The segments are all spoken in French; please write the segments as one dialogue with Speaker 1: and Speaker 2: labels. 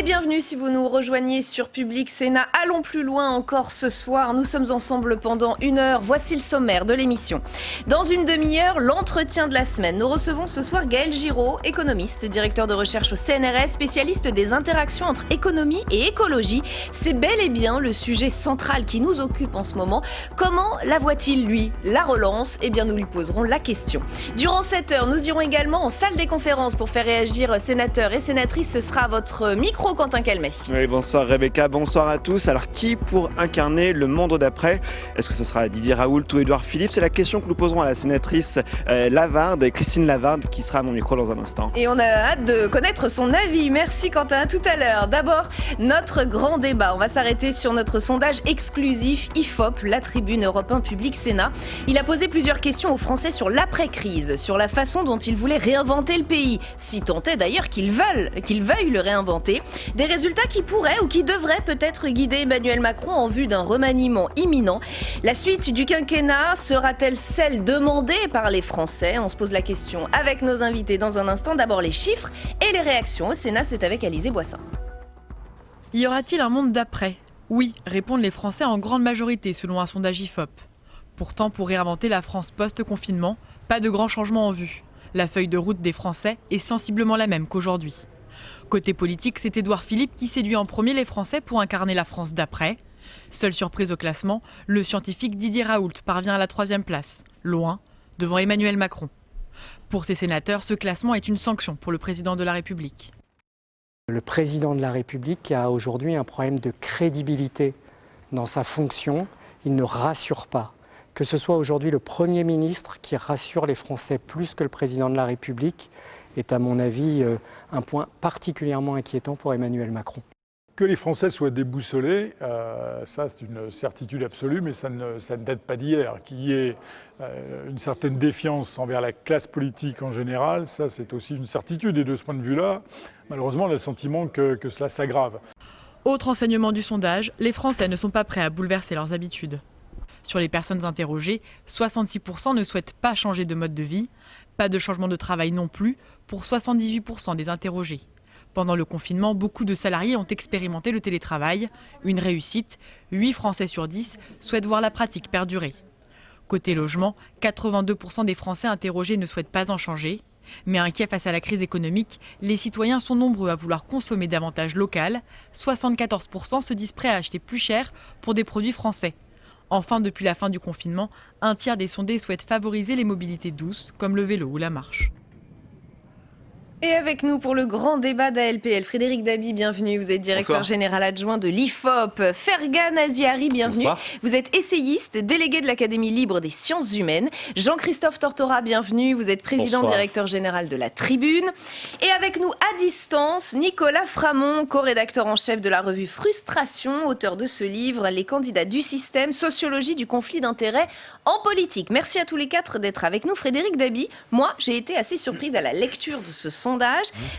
Speaker 1: Et bienvenue si vous nous rejoignez sur Public Sénat. Allons plus loin encore ce soir. Nous sommes ensemble pendant 1 heure. Voici le sommaire de l'émission. Dans une demi-heure, l'entretien de la semaine. Nous recevons ce soir Gaël Giraud, économiste, directeur de recherche au CNRS, spécialiste des interactions entre économie et écologie. C'est bel et bien le sujet central qui nous occupe en ce moment. Comment la voit-il, lui, la relance? Eh bien, nous lui poserons la question. Durant cette heure, nous irons également en salle des conférences pour faire réagir sénateurs et sénatrices. Ce sera à votre micro, Quentin Calmet.
Speaker 2: Oui, bonsoir Rebecca, bonsoir à tous. Alors qui pour incarner le monde d'après? Est-ce que ce sera Didier Raoult ou Édouard Philippe? C'est la question que nous poserons à la sénatrice Lavarde, Christine Lavarde, qui sera à mon micro dans un instant.
Speaker 1: Et on a hâte de connaître son avis. Merci Quentin, à tout à l'heure. D'abord, notre grand débat. On va s'arrêter sur notre sondage exclusif IFOP, la tribune Europe 1 Public Sénat. Il a posé plusieurs questions aux Français sur l'après-crise, sur la façon dont ils voulaient réinventer le pays, si tant est d'ailleurs qu'ils veuillent le réinventer. Des résultats qui pourraient ou qui devraient peut-être guider Emmanuel Macron en vue d'un remaniement imminent. La suite du quinquennat sera-t-elle celle demandée par les Français? On se pose la question avec nos invités dans un instant. D'abord les chiffres et les réactions. Au Sénat, c'est avec Alizé Boissin.
Speaker 3: Y aura-t-il un monde d'après? Oui, répondent les Français en grande majorité selon un sondage IFOP. Pourtant, pour réinventer la France post-confinement, pas de grands changements en vue. La feuille de route des Français est sensiblement la même qu'aujourd'hui. Côté politique, c'est Édouard Philippe qui séduit en premier les Français pour incarner la France d'après. Seule surprise au classement, le scientifique Didier Raoult parvient à la 3e place, loin, devant Emmanuel Macron. Pour ces sénateurs, ce classement est une sanction pour le président de la République.
Speaker 4: Le président de la République a aujourd'hui un problème de crédibilité dans sa fonction. Il ne rassure pas. Que ce soit aujourd'hui le Premier ministre qui rassure les Français plus que le président de la République est à mon avis un point particulièrement inquiétant pour Emmanuel Macron.
Speaker 5: Que les Français soient déboussolés, ça c'est une certitude absolue, mais ça ne date pas d'hier. Qu'il y ait une certaine défiance envers la classe politique en général, ça c'est aussi une certitude. Et de ce point de vue-là, malheureusement, on a le sentiment que cela s'aggrave.
Speaker 3: Autre enseignement du sondage, les Français ne sont pas prêts à bouleverser leurs habitudes. Sur les personnes interrogées, 66% ne souhaitent pas changer de mode de vie. Pas de changement de travail non plus pour 78% des interrogés. Pendant le confinement, beaucoup de salariés ont expérimenté le télétravail. Une réussite, 8 Français sur 10 souhaitent voir la pratique perdurer. Côté logement, 82% des Français interrogés ne souhaitent pas en changer. Mais inquiets face à la crise économique, les citoyens sont nombreux à vouloir consommer davantage local. 74% se disent prêts à acheter plus cher pour des produits français. Enfin, depuis la fin du confinement, un tiers des sondés souhaitent favoriser les mobilités douces, comme le vélo ou la marche.
Speaker 1: Et avec nous pour le grand débat d'ALPL, Frédéric Dabi, bienvenue. Vous êtes directeur général adjoint de l'IFOP. Fergan Aziari, bienvenue.
Speaker 6: Bonsoir.
Speaker 1: Vous êtes essayiste, délégué de l'Académie libre des sciences humaines. Jean-Christophe Tortora, bienvenue. Vous êtes président directeur général de la Tribune. Et avec nous à distance, Nicolas Framont, co-rédacteur en chef de la revue Frustration, auteur de ce livre, Les candidats du système, sociologie du conflit d'intérêts en politique. Merci à tous les 4 d'être avec nous. Frédéric Dabi, moi, j'ai été assez surprise à la lecture de ce sondage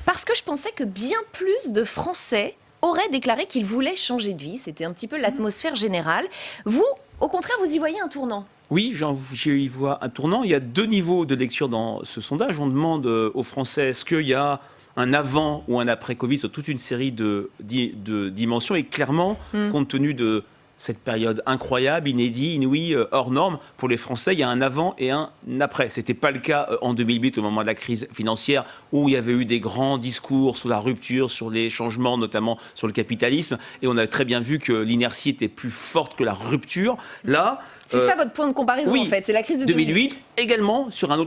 Speaker 1: parce que je pensais que bien plus de Français auraient déclaré qu'ils voulaient changer de vie. C'était un petit peu l'atmosphère générale. Vous, au contraire, vous y voyez un tournant?
Speaker 6: Oui, j'y vois un tournant. Il y a 2 niveaux de lecture dans ce sondage. On demande aux Français est-ce qu'il y a un avant ou un après Covid sur toute une série de dimensions. Et clairement, compte tenu de cette période incroyable, inédite, inouïe, hors norme, pour les Français, il y a un avant et un après. Ce n'était pas le cas en 2008, au moment de la crise financière, où il y avait eu des grands discours sur la rupture, sur les changements, notamment sur le capitalisme. Et on a très bien vu que l'inertie était plus forte que la rupture. Là,
Speaker 1: c'est ça votre point de comparaison,
Speaker 6: oui,
Speaker 1: en fait, c'est la crise de
Speaker 6: 2008. Également, sur une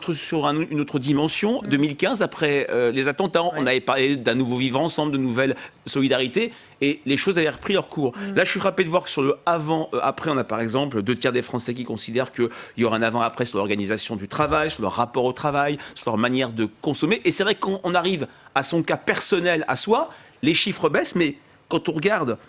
Speaker 6: autre dimension, 2015, après les attentats, on avait parlé d'un nouveau vivre ensemble, de nouvelles solidarités, et les choses avaient repris leur cours. Là, je suis frappé de voir que sur le avant-après, on a par exemple 2 tiers des Français qui considèrent qu'il y aura un avant-après sur l'organisation du travail, sur leur rapport au travail, sur leur manière de consommer. Et c'est vrai qu'on arrive à son cas personnel, à soi, les chiffres baissent, mais quand on regarde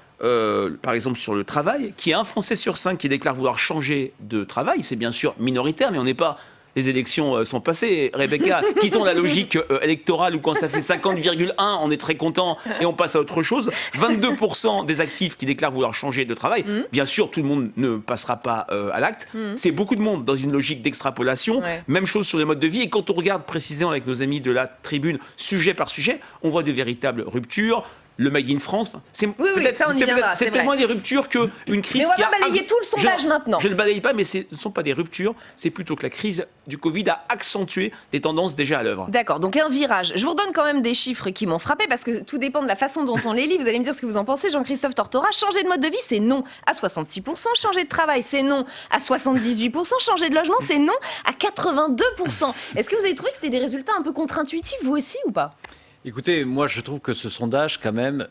Speaker 6: par exemple sur le travail, qu'il y a 1 Français sur 5 qui déclare vouloir changer de travail, c'est bien sûr minoritaire, mais on n'est pas... Les élections sont passées, Rebecca. Quittons la logique électorale où quand ça fait 50,1, on est très content et on passe à autre chose. 22% des actifs qui déclarent vouloir changer de travail. Bien sûr, tout le monde ne passera pas à l'acte. C'est beaucoup de monde dans une logique d'extrapolation. Même chose sur les modes de vie. Et quand on regarde précisément avec nos amis de la Tribune, sujet par sujet, on voit de véritables ruptures. le Made in France. C'est
Speaker 1: ça, on y viendra, c'est
Speaker 6: peut-être
Speaker 1: vrai.
Speaker 6: moins des ruptures qu'une crise.
Speaker 1: Mais on va pas balayer tout le sondage maintenant.
Speaker 6: Je ne balaye pas, mais ce ne sont pas des ruptures. C'est plutôt que la crise du Covid a accentué des tendances déjà à l'œuvre.
Speaker 1: D'accord, donc un virage. Je vous redonne quand même des chiffres qui m'ont frappé parce que tout dépend de la façon dont on les lit. Vous allez me dire ce que vous en pensez, Jean-Christophe Tortora. Changer de mode de vie, c'est non à 66%. Changer de travail, c'est non à 78%. Changer de logement, c'est non à 82%. Est-ce que vous avez trouvé que c'était des résultats un peu contre-intuitifs, vous aussi, ou pas ?
Speaker 7: Écoutez, moi je trouve que ce sondage quand même,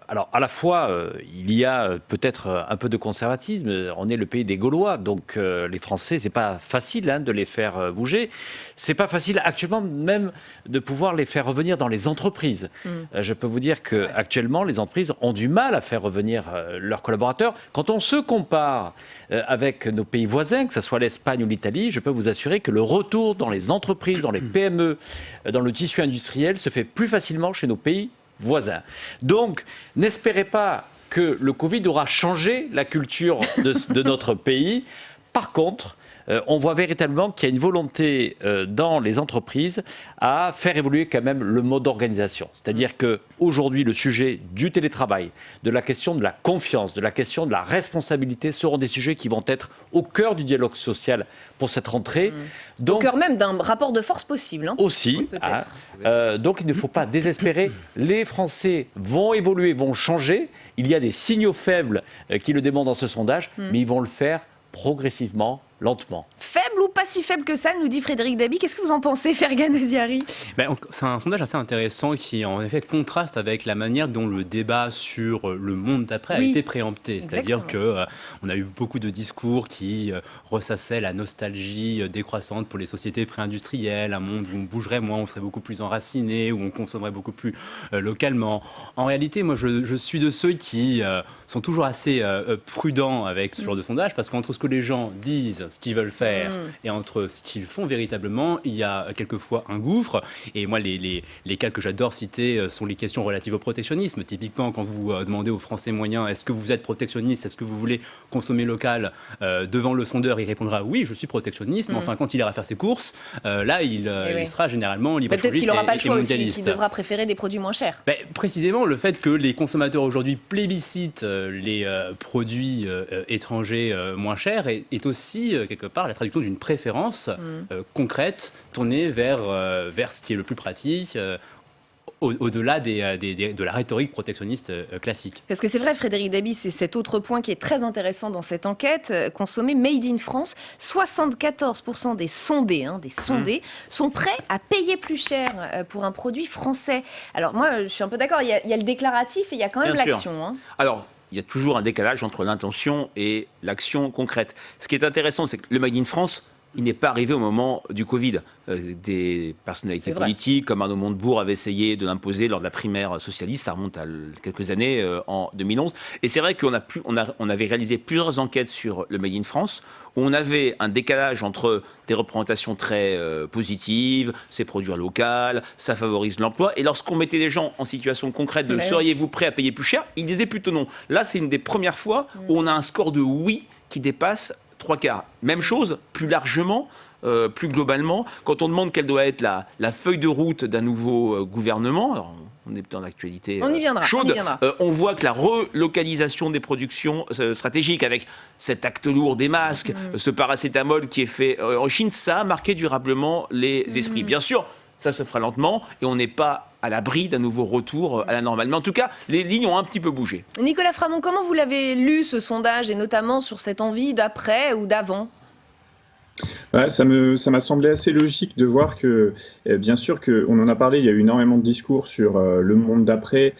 Speaker 7: alors à la fois il y a peut-être un peu de conservatisme, on est le pays des Gaulois, donc les Français c'est pas facile de les faire bouger, c'est pas facile actuellement même de pouvoir les faire revenir dans les entreprises. Je peux vous dire que actuellement les entreprises ont du mal à faire revenir leurs collaborateurs. Quand on se compare avec nos pays voisins, que ce soit l'Espagne ou l'Italie, je peux vous assurer que le retour dans les entreprises, dans les PME, dans le tissu industriel se fait plus facilement chez nos pays voisins. Donc, n'espérez pas que le Covid aura changé la culture de notre pays. Par contre, on voit véritablement qu'il y a une volonté dans les entreprises à faire évoluer quand même le mode d'organisation. C'est-à-dire qu'aujourd'hui, le sujet du télétravail, de la question de la confiance, de la question de la responsabilité seront des sujets qui vont être au cœur du dialogue social pour cette rentrée. Donc,
Speaker 1: au cœur même d'un rapport de force possible.
Speaker 7: Aussi.
Speaker 1: Oui, peut-être.
Speaker 7: Donc il ne faut pas désespérer. Les Français vont évoluer, vont changer. Il y a des signaux faibles qui le démontrent dans ce sondage, mais ils vont le faire progressivement, lentement.
Speaker 1: Faible ou pas si faible que ça, nous dit Frédéric Dabi. Qu'est-ce que vous en pensez, Fergan Diary ?
Speaker 8: C'est un sondage assez intéressant qui, en effet, contraste avec la manière dont le débat sur le monde d'après a été préempté. C'est-à-dire qu'on a eu beaucoup de discours qui ressassaient la nostalgie décroissante pour les sociétés pré-industrielles, un monde où on bougerait moins, on serait beaucoup plus enraciné, où on consommerait beaucoup plus localement. En réalité, moi, je suis de ceux qui sont toujours assez prudents avec ce genre de sondage, parce qu'entre ce que les gens disent, ce qu'ils veulent faire, et entre ce qu'ils font véritablement, il y a quelquefois un gouffre. Et moi, les cas que j'adore citer sont les questions relatives au protectionnisme. Typiquement, quand vous demandez aux Français moyens, est-ce que vous êtes protectionniste, est-ce que vous voulez consommer local, devant le sondeur, il répondra oui, je suis protectionniste, mais enfin, quand il ira faire ses courses, là, il sera généralement libre-échangiste.
Speaker 1: Peut-être qu'il n'aura pas le choix aussi, qu'il devra préférer des produits moins chers.
Speaker 8: Précisément, le fait que les consommateurs aujourd'hui plébiscitent les produits étrangers moins chers est aussi, quelque part, la traduction d'une préférence concrète tournée vers ce qui est le plus pratique, au-delà de la rhétorique protectionniste classique.
Speaker 1: Parce que c'est vrai, Frédéric Dabi, c'est cet autre point qui est très intéressant dans cette enquête. Consommer Made in France, 74% des sondés, sont prêts à payer plus cher pour un produit français. Alors moi, je suis un peu d'accord, il y a le déclaratif et il y a quand même l'action.
Speaker 6: Alors, il y a toujours un décalage entre l'intention et l'action concrète. Ce qui est intéressant, c'est que le Made in France, il n'est pas arrivé au moment du Covid. Des personnalités politiques comme Arnaud Montebourg avaient essayé de l'imposer lors de la primaire socialiste, ça remonte à quelques années, en 2011. Et c'est vrai qu'on avait réalisé plusieurs enquêtes sur le Made in France, où on avait un décalage entre des représentations très positives, c'est produire local, ça favorise l'emploi, et lorsqu'on mettait les gens en situation concrète de seriez-vous prêt à payer plus cher, ils disaient plutôt non. Là, c'est une des premières fois où on a un score de oui qui dépasse 3/4. Même chose, plus largement, plus globalement, quand on demande quelle doit être la feuille de route d'un nouveau gouvernement, alors on est dans l'actualité chaude, on voit que la relocalisation des productions stratégiques avec cet acte lourd des masques, ce paracétamol qui est fait en Chine, ça a marqué durablement les esprits. Bien sûr, ça se fera lentement et on n'est pas à l'abri d'un nouveau retour à la normale. Mais en tout cas, les lignes ont un petit peu bougé.
Speaker 1: Nicolas Framont, comment vous l'avez lu, ce sondage, et notamment sur cette envie d'après ou d'avant ?
Speaker 9: Ça m'a semblé assez logique de voir que, bien sûr, on en a parlé, il y a eu énormément de discours sur le monde d'après,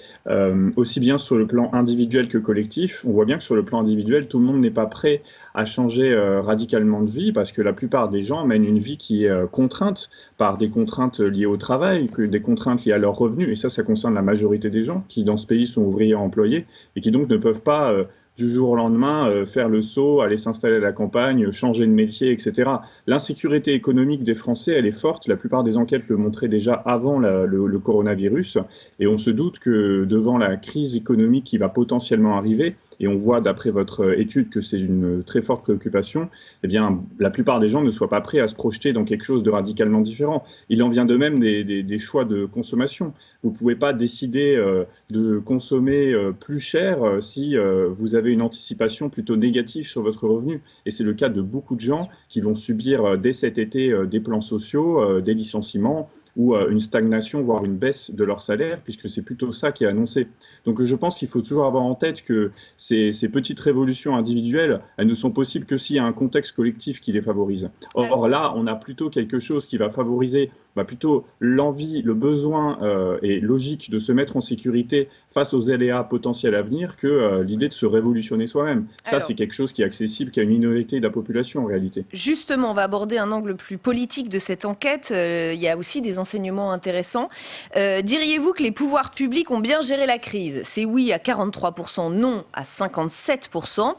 Speaker 9: aussi bien sur le plan individuel que collectif. On voit bien que sur le plan individuel, tout le monde n'est pas prêt à changer radicalement de vie, parce que la plupart des gens mènent une vie qui est contrainte par des contraintes liées au travail, des contraintes liées à leurs revenus, et ça concerne la majorité des gens qui, dans ce pays, sont ouvriers employés, et qui donc ne peuvent pas du jour au lendemain faire le saut, aller s'installer à la campagne, changer de métier, etc. L'insécurité économique des Français, elle est forte. La plupart des enquêtes le montraient déjà avant le coronavirus. Et on se doute que devant la crise économique qui va potentiellement arriver, et on voit d'après votre étude que c'est une très forte préoccupation, eh bien, la plupart des gens ne soient pas prêts à se projeter dans quelque chose de radicalement différent. Il en vient de même des choix de consommation. Vous ne pouvez pas décider de consommer plus cher si vous avez une anticipation plutôt négative sur votre revenu. Et c'est le cas de beaucoup de gens qui vont subir dès cet été des plans sociaux, des licenciements ou une stagnation, voire une baisse de leur salaire, puisque c'est plutôt ça qui est annoncé. Donc je pense qu'il faut toujours avoir en tête que ces petites révolutions individuelles, elles ne sont possibles que s'il y a un contexte collectif qui les favorise. Or là, on a plutôt quelque chose qui va favoriser plutôt l'envie, le besoin et logique de se mettre en sécurité face aux aléas potentiels à venir que l'idée de se révolutionner soi-même. Ça, c'est quelque chose qui est accessible qu'à une minorité de la population en réalité.
Speaker 1: Justement, on va aborder un angle plus politique de cette enquête. Il y a aussi des enseignements intéressants. Diriez-vous que les pouvoirs publics ont bien géré la crise? C'est oui à 43%, non à 57%.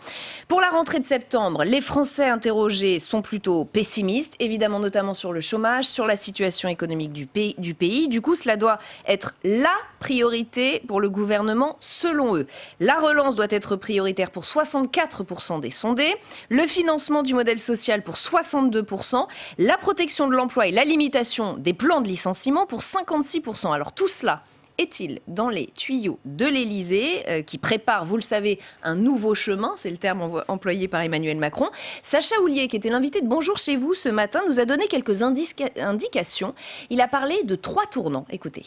Speaker 1: Pour la rentrée de septembre, les Français interrogés sont plutôt pessimistes, évidemment notamment sur le chômage, sur la situation économique du pays. Du coup, cela doit être la priorité pour le gouvernement, selon eux. La relance doit être prioritaire pour 64% des sondés, le financement du modèle social pour 62%, la protection de l'emploi et la limitation des plans de licenciement pour 56%. Alors tout cela est-il dans les tuyaux de l'Élysée qui prépare, vous le savez, un nouveau chemin, c'est le terme employé par Emmanuel Macron. Sacha Houlier, qui était l'invité de Bonjour chez vous ce matin, nous a donné quelques indications. Il a parlé de 3 tournants. Écoutez.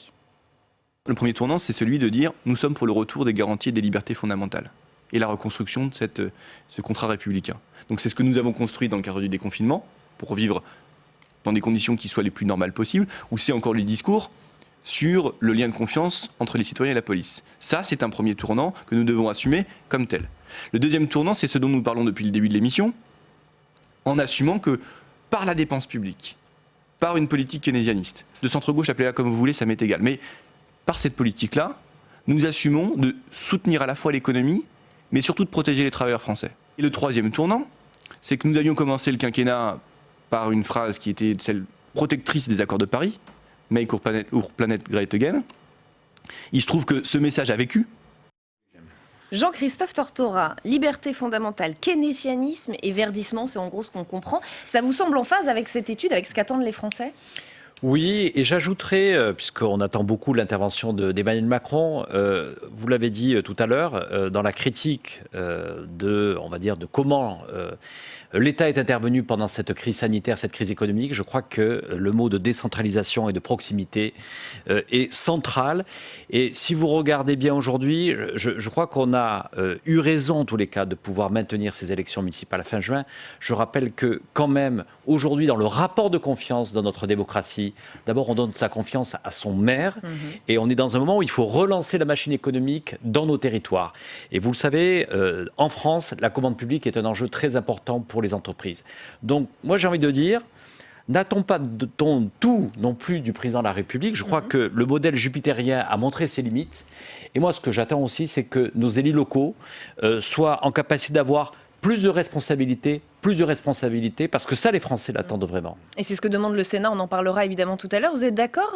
Speaker 10: Le premier tournant, c'est celui de dire « nous sommes pour le retour des garanties et des libertés fondamentales » et la reconstruction de ce contrat républicain. Donc c'est ce que nous avons construit dans le cadre du déconfinement, pour vivre dans des conditions qui soient les plus normales possibles, ou c'est encore les discours sur le lien de confiance entre les citoyens et la police. Ça, c'est un premier tournant que nous devons assumer comme tel. Le deuxième tournant, c'est ce dont nous parlons depuis le début de l'émission, en assumant que par la dépense publique, par une politique keynésianiste, de centre-gauche, appelez-la comme vous voulez, ça m'est égal, mais par cette politique-là, nous assumons de soutenir à la fois l'économie, mais surtout de protéger les travailleurs français. Et le troisième tournant, c'est que nous avions commencé le quinquennat par une phrase qui était celle protectrice des accords de Paris, « Make our planet great again ». Il se trouve que ce message a vécu.
Speaker 1: Jean-Christophe Tortora, liberté fondamentale, keynésianisme et verdissement, c'est en gros ce qu'on comprend. Ça vous semble en phase avec cette étude, avec ce qu'attendent les Français ?
Speaker 7: Oui, et j'ajouterais, puisqu'on attend beaucoup l'intervention d'Emmanuel Macron, vous l'avez dit tout à l'heure, dans la critique de comment l'État est intervenu pendant cette crise sanitaire, cette crise économique, je crois que le mot de décentralisation et de proximité est central. Et si vous regardez bien aujourd'hui, je crois qu'on a eu raison en tous les cas de pouvoir maintenir ces élections municipales à fin juin. Je rappelle que quand même, aujourd'hui, dans le rapport de confiance dans notre démocratie, d'abord on donne sa confiance à son maire et on est dans un moment où il faut relancer la machine économique dans nos territoires. Et vous le savez, en France, la commande publique est un enjeu très important pour les entreprises. Donc moi j'ai envie de dire, n'attends pas tout non plus du président de la République. Je crois que le modèle jupitérien a montré ses limites. Et moi ce que j'attends aussi, c'est que nos élus locaux soient en capacité d'avoir plus de responsabilités, parce que ça, les Français l'attendent vraiment.
Speaker 1: Et c'est ce que demande le Sénat, on en parlera évidemment tout à l'heure. Vous êtes d'accord,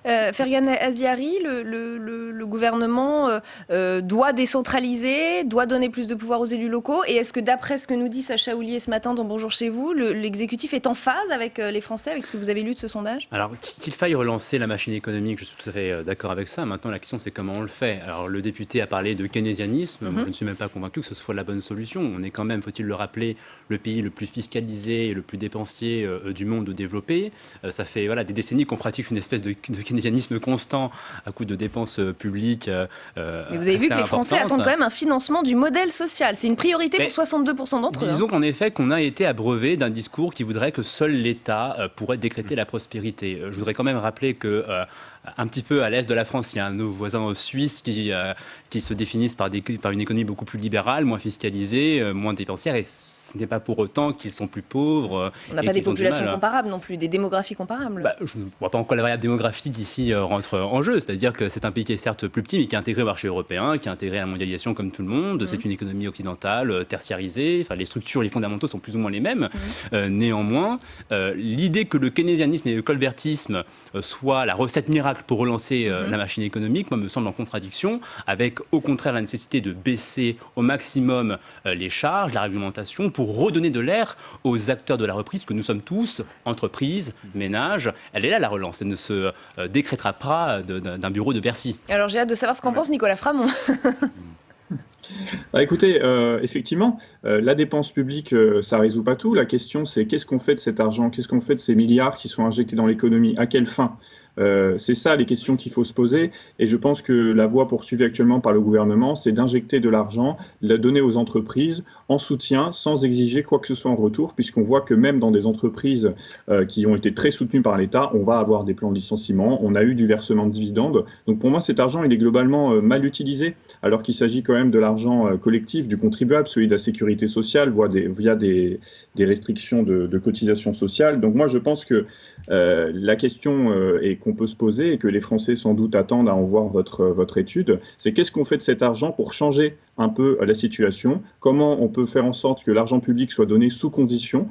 Speaker 1: Ferghane Aziari, le gouvernement doit décentraliser, doit donner plus de pouvoir aux élus locaux, et est-ce que d'après ce que nous dit Sacha Houlier ce matin dans Bonjour chez vous, l'exécutif est en phase avec les Français, avec ce que vous avez lu de ce sondage?
Speaker 8: Alors, qu'il faille relancer la machine économique, je suis tout à fait d'accord avec ça. Maintenant, la question, c'est comment on le fait. Alors, le député a parlé de keynésianisme. Moi, je ne suis même pas convaincu que ce soit la bonne solution. On est quand même, faut-il le rappeler, le pays le plus fiscalisé et le plus dépensier du monde développé. Ça fait des décennies qu'on pratique une espèce de keynésianisme constant à coup de dépenses publiques.
Speaker 1: Mais vous avez vu que les Français attendent quand même un financement du modèle social. C'est une priorité pour 62% d'entre eux.
Speaker 8: Disons qu'en effet, qu'on a été abreuvé d'un discours qui voudrait que seul l'État pourrait décréter la prospérité. Je voudrais quand même rappeler que un petit peu à l'est de la France. Il y a nos voisins suisses qui se définissent par une économie beaucoup plus libérale, moins fiscalisée, moins dépensière, et ce n'est pas pour autant qu'ils sont plus pauvres.
Speaker 1: On n'a pas des populations comparables non plus, des démographies comparables.
Speaker 8: Je ne vois pas encore la variable démographique ici rentre en jeu. C'est-à-dire que c'est un pays qui est certes plus petit, mais qui est intégré au marché européen, qui est intégré à la mondialisation comme tout le monde. C'est une économie occidentale, tertiarisée. Enfin, les structures, les fondamentaux sont plus ou moins les mêmes. Néanmoins, l'idée que le keynésianisme et le colbertisme soient la recette miracle pour relancer la machine économique, moi, me semble en contradiction avec, au contraire, la nécessité de baisser au maximum les charges, la réglementation, pour redonner de l'air aux acteurs de la reprise que nous sommes tous, entreprises, ménages. Elle est là, la relance. Elle ne se décrétera pas d'un bureau de Bercy.
Speaker 1: Alors j'ai hâte de savoir ce qu'en pense Nicolas Framont.
Speaker 9: Écoutez, effectivement, la dépense publique, ça ne résout pas tout. La question, c'est qu'est-ce qu'on fait de cet argent? Qu'est-ce qu'on fait de ces milliards qui sont injectés dans l'économie? À quelle fin? C'est ça les questions qu'il faut se poser, et je pense que la voie poursuivie actuellement par le gouvernement, c'est d'injecter de l'argent, de la donner aux entreprises en soutien, sans exiger quoi que ce soit en retour, puisqu'on voit que même dans des entreprises qui ont été très soutenues par l'État, on va avoir des plans de licenciement, on a eu du versement de dividendes. Donc pour moi, cet argent, il est globalement mal utilisé, alors qu'il s'agit quand même de l'argent collectif du contribuable, celui de la sécurité sociale, via des restrictions de cotisations sociales. Donc moi, je pense que la question est qu'on peut se poser et que les Français sans doute attendent à en voir votre étude, c'est qu'est-ce qu'on fait de cet argent pour changer un peu la situation? Comment on peut faire en sorte que l'argent public soit donné sous condition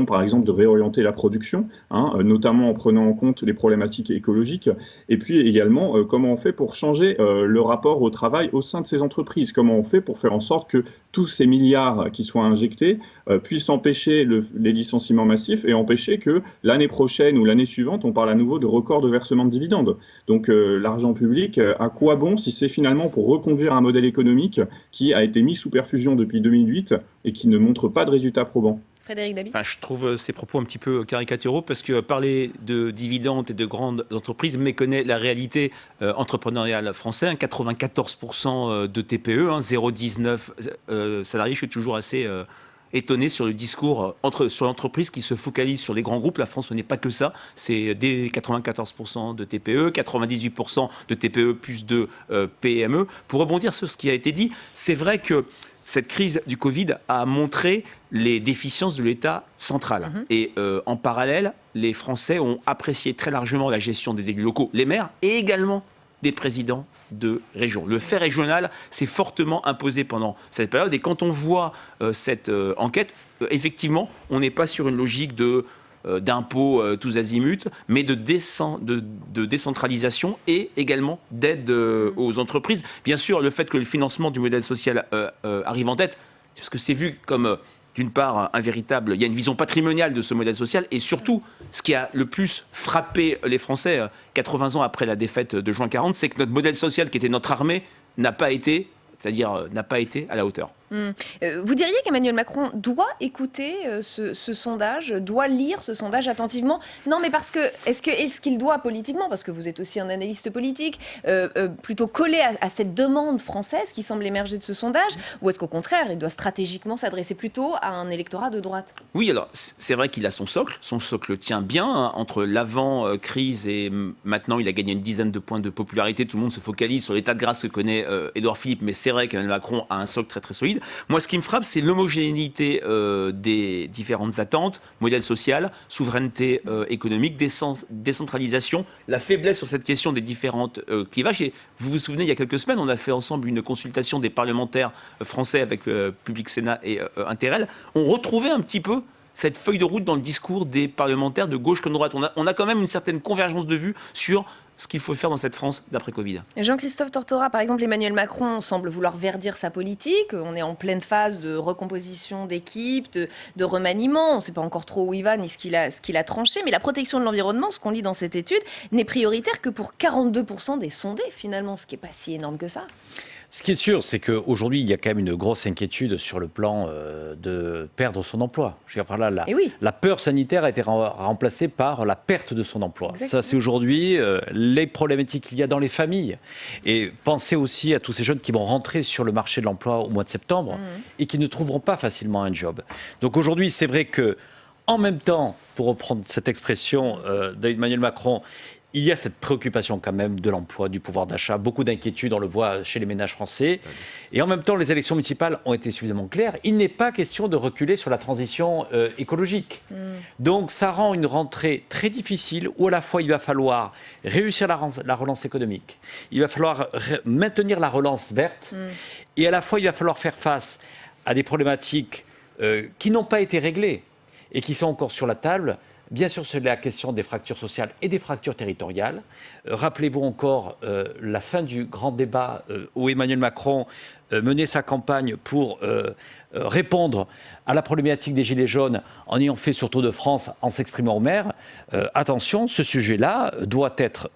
Speaker 9: par exemple de réorienter la production, notamment en prenant en compte les problématiques écologiques, et puis également comment on fait pour changer le rapport au travail au sein de ces entreprises, comment on fait pour faire en sorte que tous ces milliards qui soient injectés puissent empêcher les licenciements massifs et empêcher que l'année prochaine ou l'année suivante, on parle à nouveau de record de versement de dividendes. Donc l'argent public, à quoi bon si c'est finalement pour reconduire un modèle économique qui a été mis sous perfusion depuis 2008 et qui ne montre pas de résultats probants?
Speaker 1: Frédéric Dabi.
Speaker 6: Je trouve ces propos un petit peu caricaturaux parce que parler de dividendes et de grandes entreprises méconnaît la réalité entrepreneuriale française. 94% de TPE, 0,19 salariés. Je suis toujours assez étonné sur le discours sur l'entreprise qui se focalise sur les grands groupes. La France, ce n'est pas que ça. C'est des 94% de TPE, 98% de TPE plus de PME. Pour rebondir sur ce qui a été dit, c'est vrai que cette crise du Covid a montré les déficiences de l'État central. Et en parallèle, les Français ont apprécié très largement la gestion des élus locaux, les maires, et également des présidents de région. Le fait régional s'est fortement imposé pendant cette période. Et quand on voit cette enquête, effectivement, on n'est pas sur une logique d'impôts tous azimuts, mais de décentralisation et également d'aide aux entreprises. Bien sûr, le fait que le financement du modèle social arrive en tête, c'est parce que c'est vu comme, d'une part, il y a une vision patrimoniale de ce modèle social, et surtout, ce qui a le plus frappé les Français 80 ans après la défaite de juin 40, c'est que notre modèle social, qui était notre armée, n'a pas été à la hauteur.
Speaker 1: Vous diriez qu'Emmanuel Macron doit écouter ce sondage, doit lire ce sondage attentivement? Non, mais parce que est-ce qu'il doit politiquement, parce que vous êtes aussi un analyste politique, plutôt coller à cette demande française qui semble émerger de ce sondage, ou est-ce qu'au contraire, il doit stratégiquement s'adresser plutôt à un électorat de droite?
Speaker 6: Oui, alors c'est vrai qu'il a son socle tient bien, entre l'avant-crise et maintenant il a gagné une dizaine de points de popularité, tout le monde se focalise sur l'état de grâce que connaît Édouard Philippe, mais c'est vrai qu'Emmanuel Macron a un socle très très solide. Moi, ce qui me frappe, c'est l'homogénéité des différentes attentes, modèle social, souveraineté économique, décentralisation, la faiblesse sur cette question des différentes clivages. Et vous vous souvenez, il y a quelques semaines, on a fait ensemble une consultation des parlementaires français avec Public Sénat et Interrel. On retrouvait un petit peu cette feuille de route dans le discours des parlementaires de gauche comme de droite. On a quand même une certaine convergence de vues sur ce qu'il faut faire dans cette France d'après-Covid.
Speaker 1: Jean-Christophe Tortora, par exemple, Emmanuel Macron semble vouloir verdir sa politique. On est en pleine phase de recomposition d'équipes, de remaniement. On ne sait pas encore trop où il va ni ce qu'il a tranché. Mais la protection de l'environnement, ce qu'on lit dans cette étude, n'est prioritaire que pour 42% des sondés, finalement, ce qui n'est pas si énorme que ça.
Speaker 7: Ce qui est sûr, c'est qu'aujourd'hui, il y a quand même une grosse inquiétude sur le plan de perdre son emploi. Je veux dire par là, la peur sanitaire a été remplacée par la perte de son emploi. Exactement. Ça, c'est aujourd'hui les problématiques qu'il y a dans les familles. Et pensez aussi à tous ces jeunes qui vont rentrer sur le marché de l'emploi au mois de septembre et qui ne trouveront pas facilement un job. Donc aujourd'hui, c'est vrai que, en même temps, pour reprendre cette expression d'Emmanuel Macron, il y a cette préoccupation quand même de l'emploi, du pouvoir d'achat, beaucoup d'inquiétudes, on le voit chez les ménages français. Et en même temps, les élections municipales ont été suffisamment claires. Il n'est pas question de reculer sur la transition écologique. Donc ça rend une rentrée très difficile où à la fois il va falloir réussir la relance économique, il va falloir maintenir la relance verte et à la fois il va falloir faire face à des problématiques qui n'ont pas été réglées et qui sont encore sur la table. Bien sûr, c'est la question des fractures sociales et des fractures territoriales. Rappelez-vous encore la fin du grand débat où Emmanuel Macron menait sa campagne pour répondre à la problématique des Gilets jaunes en ayant fait sur Tour de France, en s'exprimant aux maires. Attention, ce sujet-là doit être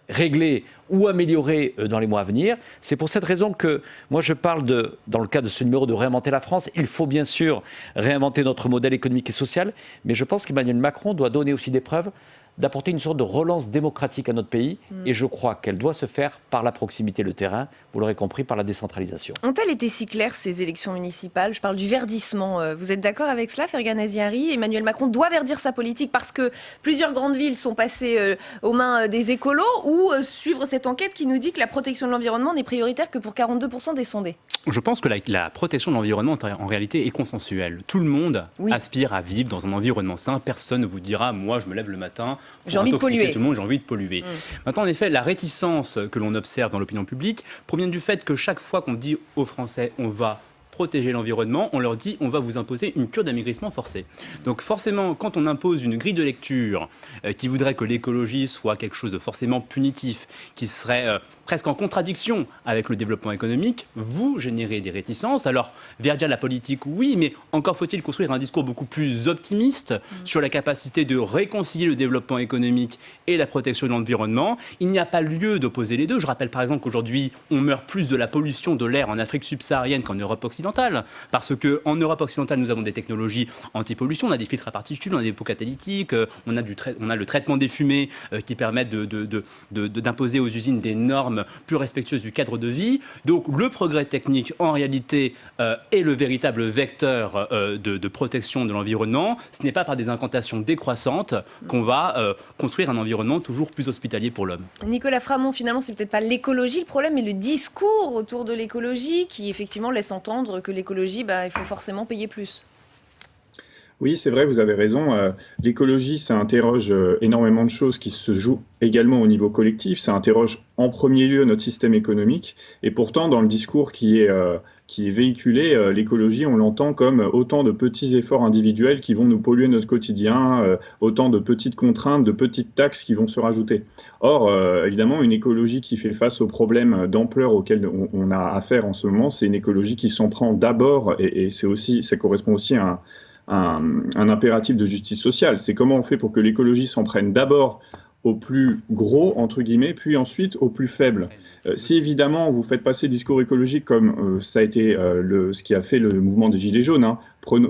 Speaker 7: réglé ou amélioré dans les mois à venir. C'est pour cette raison que moi je parle dans le cadre de ce numéro de réinventer la France. Il faut bien sûr réinventer notre modèle économique et social, mais je pense qu'Emmanuel Macron doit donner aussi des preuves d'apporter une sorte de relance démocratique à notre pays. Et je crois qu'elle doit se faire par la proximité, le terrain, vous l'aurez compris, par la décentralisation.
Speaker 1: Ont-elles été si claires, ces élections municipales? Je parle du verdissement. Vous êtes d'accord avec cela, Fergan Aziari? Emmanuel Macron doit verdir sa politique parce que plusieurs grandes villes sont passées aux mains des écolos, ou suivre cette enquête qui nous dit que la protection de l'environnement n'est prioritaire que pour 42% des sondés?
Speaker 8: Je pense que la protection de l'environnement, en réalité, est consensuelle. Tout le monde aspire à vivre dans un environnement sain. Personne ne vous dira, moi, je me lève le matin,
Speaker 1: j'ai envie de polluer.
Speaker 8: Tout le monde, j'ai envie de polluer. Maintenant, en effet, la réticence que l'on observe dans l'opinion publique provient du fait que chaque fois qu'on dit aux Français, on va protéger l'environnement, on leur dit on va vous imposer une cure d'amaigrissement forcé. Donc forcément, quand on impose une grille de lecture qui voudrait que l'écologie soit quelque chose de forcément punitif, qui serait presque en contradiction avec le développement économique, vous générez des réticences. Alors, verdir la politique, oui, mais encore faut-il construire un discours beaucoup plus optimiste sur la capacité de réconcilier le développement économique et la protection de l'environnement. Il n'y a pas lieu d'opposer les deux. Je rappelle par exemple qu'aujourd'hui, on meurt plus de la pollution de l'air en Afrique subsaharienne qu'en Europe occidentale. Parce qu'en Europe occidentale, nous avons des technologies anti-pollution, on a des filtres à particules, on a des pots catalytiques, on a le traitement des fumées qui permettent d'imposer aux usines des normes plus respectueuses du cadre de vie. Donc le progrès technique, en réalité, est le véritable vecteur de protection de l'environnement. Ce n'est pas par des incantations décroissantes qu'on va construire un environnement toujours plus hospitalier pour l'homme.
Speaker 1: Nicolas Framont, finalement, c'est peut-être pas l'écologie le problème, mais le discours autour de l'écologie qui, effectivement, laisse entendre que l'écologie, il faut forcément payer plus.
Speaker 9: Oui, c'est vrai, vous avez raison. L'écologie, ça interroge énormément de choses qui se jouent également au niveau collectif. Ça interroge en premier lieu notre système économique. Et pourtant, dans le discours qui est véhiculé, l'écologie, on l'entend comme autant de petits efforts individuels qui vont nous polluer notre quotidien, autant de petites contraintes, de petites taxes qui vont se rajouter. Or, évidemment, une écologie qui fait face aux problèmes d'ampleur auxquels on a affaire en ce moment, c'est une écologie qui s'en prend d'abord, et ça correspond aussi à un impératif de justice sociale. C'est comment on fait pour que l'écologie s'en prenne d'abord au plus gros, entre guillemets, puis ensuite au plus faible. Si évidemment vous faites passer le discours écologique comme ça a été ce qui a fait le mouvement des Gilets jaunes,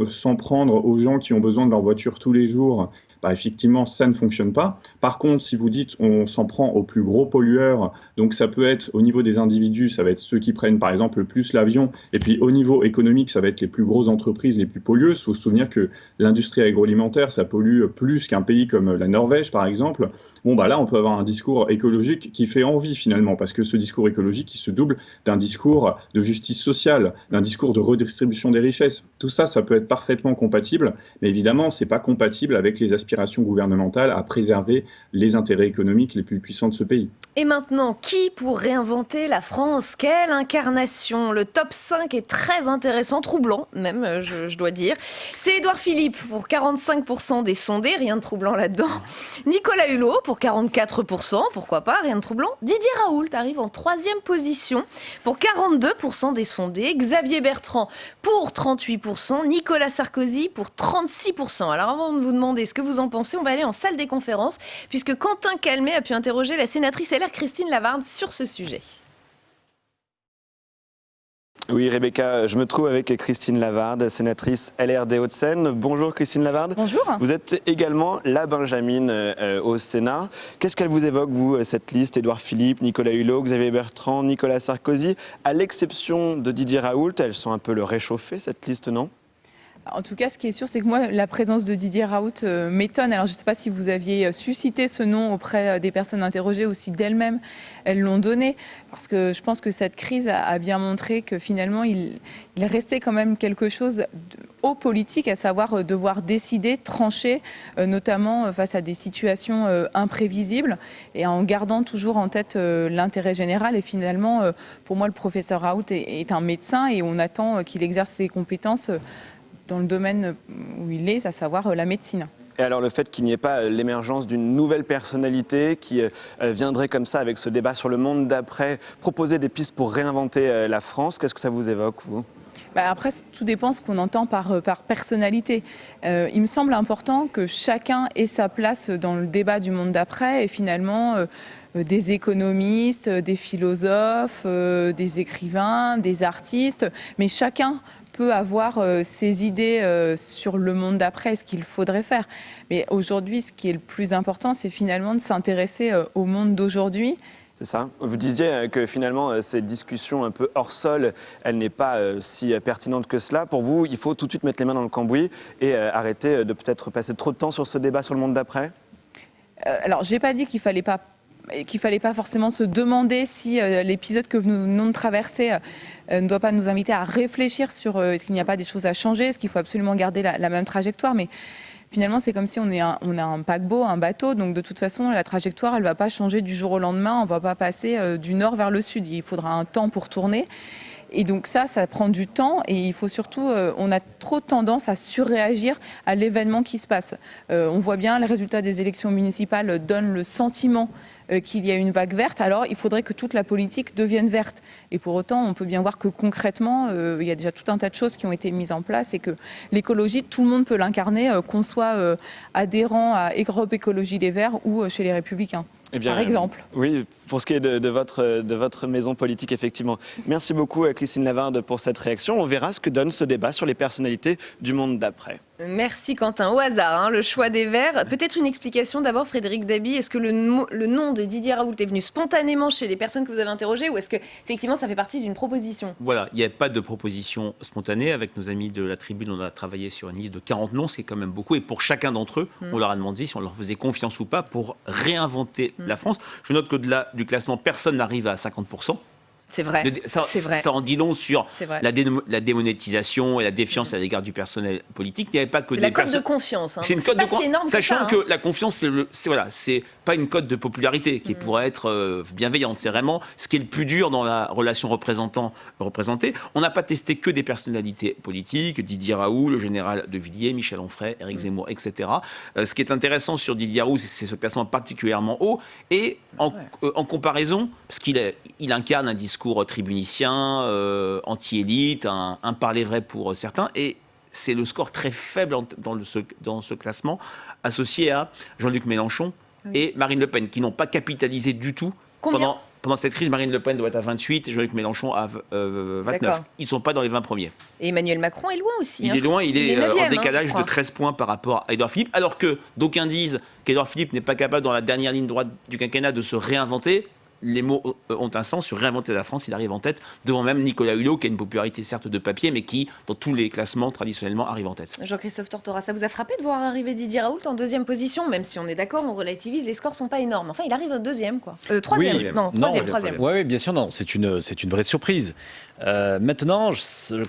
Speaker 9: s'en prendre aux gens qui ont besoin de leur voiture tous les jours, effectivement, ça ne fonctionne pas. Par contre, si vous dites on s'en prend aux plus gros pollueurs, donc ça peut être au niveau des individus, ça va être ceux qui prennent par exemple le plus l'avion, et puis au niveau économique, ça va être les plus grosses entreprises les plus pollueuses. Il faut se souvenir que l'industrie agroalimentaire, ça pollue plus qu'un pays comme la Norvège par exemple. Bon, là, on peut avoir un discours écologique qui fait envie finalement, parce que ce discours écologique, il se double d'un discours de justice sociale, d'un discours de redistribution des richesses. Tout ça, ça peut être parfaitement compatible, mais évidemment, c'est pas compatible avec les aspirations gouvernementale à préserver les intérêts économiques les plus puissants de ce pays.
Speaker 1: Et maintenant, qui pour réinventer la France? Quelle incarnation? Le top 5 est très intéressant, troublant même, je dois dire. C'est Édouard Philippe pour 45% des sondés, rien de troublant là-dedans. Nicolas Hulot pour 44%, pourquoi pas, rien de troublant. Didier Raoult arrive en 3e position pour 42% des sondés. Xavier Bertrand pour 38%. Nicolas Sarkozy pour 36%. Alors avant de vous demander ce que vous en pensez, on va aller en salle des conférences, puisque Quentin Calmet a pu interroger la sénatrice LR Christine Lavarde sur ce sujet.
Speaker 2: Oui, Rebecca, je me trouve avec Christine Lavarde, sénatrice LR des Hauts-de-Seine. Bonjour Christine Lavarde.
Speaker 11: Bonjour.
Speaker 2: Vous êtes également la Benjamine au Sénat. Qu'est-ce qu'elle vous évoque, vous, cette liste? Édouard Philippe, Nicolas Hulot, Xavier Bertrand, Nicolas Sarkozy. À l'exception de Didier Raoult, elles sont un peu le réchauffé, cette liste, non?
Speaker 11: En tout cas, ce qui est sûr, c'est que moi, la présence de Didier Raoult m'étonne. Alors, je ne sais pas si vous aviez suscité ce nom auprès des personnes interrogées ou si d'elles-mêmes, elles l'ont donné. Parce que je pense que cette crise a bien montré que finalement, il restait quand même quelque chose au politique, à savoir devoir décider, trancher, notamment face à des situations imprévisibles et en gardant toujours en tête l'intérêt général. Et finalement, pour moi, le professeur Raoult est un médecin et on attend qu'il exerce ses compétences dans le domaine où il est, à savoir la médecine.
Speaker 2: Et alors le fait qu'il n'y ait pas l'émergence d'une nouvelle personnalité qui viendrait comme ça avec ce débat sur le monde d'après, proposer des pistes pour réinventer la France, qu'est-ce que ça vous évoque, vous ?
Speaker 11: Après, tout dépend ce qu'on entend par personnalité. Il me semble important que chacun ait sa place dans le débat du monde d'après et finalement des économistes, des philosophes, des écrivains, des artistes, mais chacun peut avoir ses idées sur le monde d'après, ce qu'il faudrait faire. Mais aujourd'hui, ce qui est le plus important, c'est finalement de s'intéresser au monde d'aujourd'hui.
Speaker 2: C'est ça. Vous disiez que finalement, cette discussion un peu hors sol, elle n'est pas si pertinente que cela. Pour vous, il faut tout de suite mettre les mains dans le cambouis et arrêter de peut-être passer trop de temps sur ce débat sur le monde d'après ?
Speaker 11: Alors, je n'ai pas dit qu'il fallait pas forcément se demander si l'épisode que nous venons de traverser ne doit pas nous inviter à réfléchir sur est-ce qu'il n'y a pas des choses à changer, est-ce qu'il faut absolument garder la même trajectoire. Mais finalement, c'est comme si on a un paquebot, un bateau, donc de toute façon, la trajectoire, elle ne va pas changer du jour au lendemain, on ne va pas passer du nord vers le sud, il faudra un temps pour tourner. Et donc ça prend du temps et il faut surtout, on a trop tendance à surréagir à l'événement qui se passe. On voit bien, les résultats des élections municipales donnent le sentiment qu'il y a une vague verte, alors il faudrait que toute la politique devienne verte. Et pour autant, on peut bien voir que concrètement, il y a déjà tout un tas de choses qui ont été mises en place et que l'écologie, tout le monde peut l'incarner, qu'on soit adhérent à Europe Écologie Les Verts ou chez les Républicains.
Speaker 2: Eh bien,
Speaker 11: par exemple.
Speaker 2: Oui, pour ce qui est de votre maison politique, effectivement. Merci beaucoup à Christine Lavarde pour cette réaction. On verra ce que donne ce débat sur les personnalités du monde d'après.
Speaker 1: Merci Quentin. Au hasard, le choix des Verts. Peut-être une explication d'abord, Frédéric Dabi. Est-ce que le nom de Didier Raoult est venu spontanément chez les personnes que vous avez interrogées ou est-ce que effectivement ça fait partie d'une proposition ?
Speaker 6: Voilà, il n'y a pas de proposition spontanée. Avec nos amis de la Tribune, on a travaillé sur une liste de 40 noms, c'est quand même beaucoup. Et pour chacun d'entre eux, on leur a demandé si on leur faisait confiance ou pas pour réinventer la France. Je note qu'au-delà du classement, personne n'arrive à 50%.
Speaker 1: C'est vrai.
Speaker 6: Ça en dit long sur la démonétisation et la défiance à l'égard du personnel politique. Il n'y avait pas que
Speaker 1: des personnes. C'est la cote de confiance.
Speaker 6: C'est une cote de confiance. Sachant
Speaker 1: que
Speaker 6: la confiance, c'est pas une cote de popularité qui pourrait être bienveillante. C'est vraiment ce qui est le plus dur dans la relation représentant-représenté. On n'a pas testé que des personnalités politiques, Didier Raoult, le général de Villiers, Michel Onfray, Éric Zemmour, etc. Ce qui est intéressant sur Didier Raoult, c'est ce classement particulièrement haut. Et en comparaison, parce qu'il incarne un discours tribunicien, anti-élite, un parler vrai pour certains, et c'est le score très faible dans ce classement, associé à Jean-Luc Mélenchon et Marine Le Pen, qui n'ont pas capitalisé du tout pendant cette crise. Marine Le Pen doit être à 28 et Jean-Luc Mélenchon à 29.
Speaker 1: D'accord.
Speaker 6: Ils ne sont pas dans les 20 premiers.
Speaker 1: Et Emmanuel Macron est loin aussi.
Speaker 6: Il est loin, il est
Speaker 1: 9e,
Speaker 6: en décalage de 13 points par rapport à Édouard Philippe, alors que d'aucuns disent qu'Édouard Philippe n'est pas capable, dans la dernière ligne droite du quinquennat, de se réinventer. Les mots ont un sens. Sur réinventer la France, il arrive en tête, devant même Nicolas Hulot, qui a une popularité certes de papier, mais qui, dans tous les classements, traditionnellement, arrive en tête.
Speaker 1: Jean-Christophe Tortora, ça vous a frappé de voir arriver Didier Raoult en deuxième position, même si on est d'accord, on relativise, les scores sont pas énormes. Enfin, il arrive au deuxième, quoi. Troisième.
Speaker 7: Oui,
Speaker 1: Troisième.
Speaker 7: Oui, bien sûr, non. C'est une vraie surprise. Maintenant,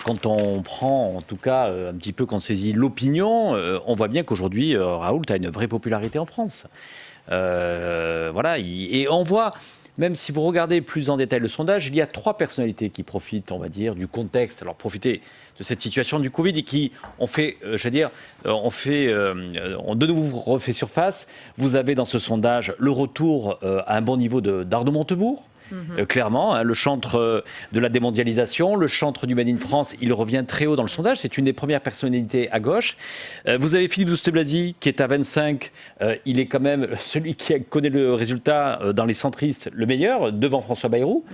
Speaker 7: quand on prend, en tout cas, un petit peu, quand on saisit l'opinion, on voit bien qu'aujourd'hui, Raoult a une vraie popularité en France. Et on voit. Même si vous regardez plus en détail le sondage, il y a 3 personnalités qui profitent, on va dire, du contexte, alors profiter de cette situation du Covid et qui ont fait, ont de nouveau refait surface. Vous avez dans ce sondage le retour à un bon niveau d'Arnaud Montebourg. Clairement, le chantre de la démondialisation, le chantre du Made in France, il revient très haut dans le sondage. C'est une des premières personnalités à gauche. Vous avez Philippe Douste-Blazy qui est à 25. Il est quand même celui qui connaît le résultat dans les centristes le meilleur, devant François Bayrou.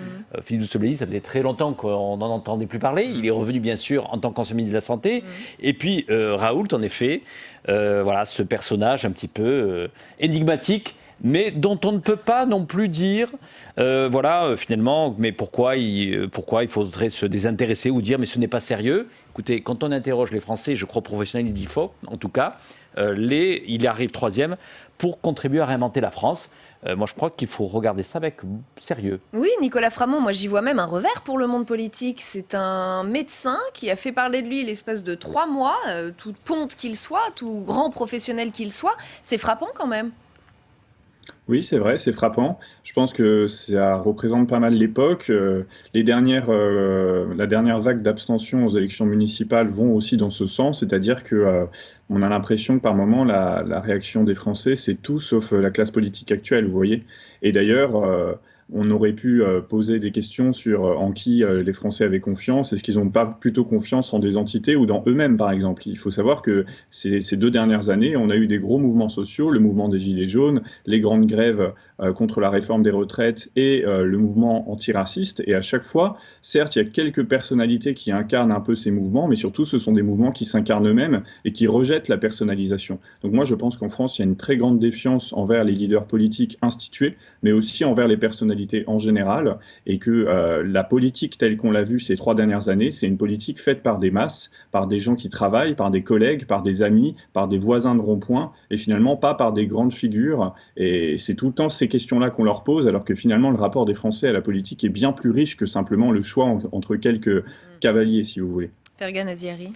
Speaker 7: Philippe Douste-Blazy, ça faisait très longtemps qu'on n'en entendait plus parler. Il est revenu bien sûr en tant qu'ancien ministre de la Santé. Et puis Raoult, en effet, ce personnage un petit peu énigmatique, mais dont on ne peut pas non plus dire, finalement, mais pourquoi il faudrait se désintéresser ou dire, mais ce n'est pas sérieux. Écoutez, quand on interroge les Français, je crois professionnels, il faut, en tout cas, il arrive 3e pour contribuer à réinventer la France. Moi, je crois qu'il faut regarder ça avec sérieux.
Speaker 1: Oui, Nicolas Framont, moi j'y vois même un revers pour le monde politique. C'est un médecin qui a fait parler de lui l'espace de 3 mois, tout ponte qu'il soit, tout grand professionnel qu'il soit. C'est frappant quand même.
Speaker 9: Oui, c'est vrai, c'est frappant. Je pense que ça représente pas mal l'époque. La dernière vague d'abstention aux élections municipales vont aussi dans ce sens, c'est-à-dire que on a l'impression que par moment, la réaction des Français, c'est tout sauf la classe politique actuelle, vous voyez. Et d'ailleurs, on aurait pu poser des questions sur en qui les Français avaient confiance. Est-ce qu'ils n'ont pas plutôt confiance en des entités ou dans eux-mêmes, par exemple? Il faut savoir que ces 2 dernières années, on a eu des gros mouvements sociaux, le mouvement des Gilets jaunes, les grandes grèves contre la réforme des retraites et le mouvement antiraciste. Et à chaque fois, certes, il y a quelques personnalités qui incarnent un peu ces mouvements, mais surtout, ce sont des mouvements qui s'incarnent eux-mêmes et qui rejettent la personnalisation. Donc moi, je pense qu'en France, il y a une très grande défiance envers les leaders politiques institués, mais aussi envers les personnalités en général, et que la politique telle qu'on l'a vue ces 3 dernières années, c'est une politique faite par des masses, par des gens qui travaillent, par des collègues, par des amis, par des voisins de rond-point, et finalement pas par des grandes figures. Et c'est tout le temps ces questions-là qu'on leur pose, alors que finalement le rapport des Français à la politique est bien plus riche que simplement le choix entre quelques cavaliers, si vous voulez.
Speaker 1: Fergan Aziari.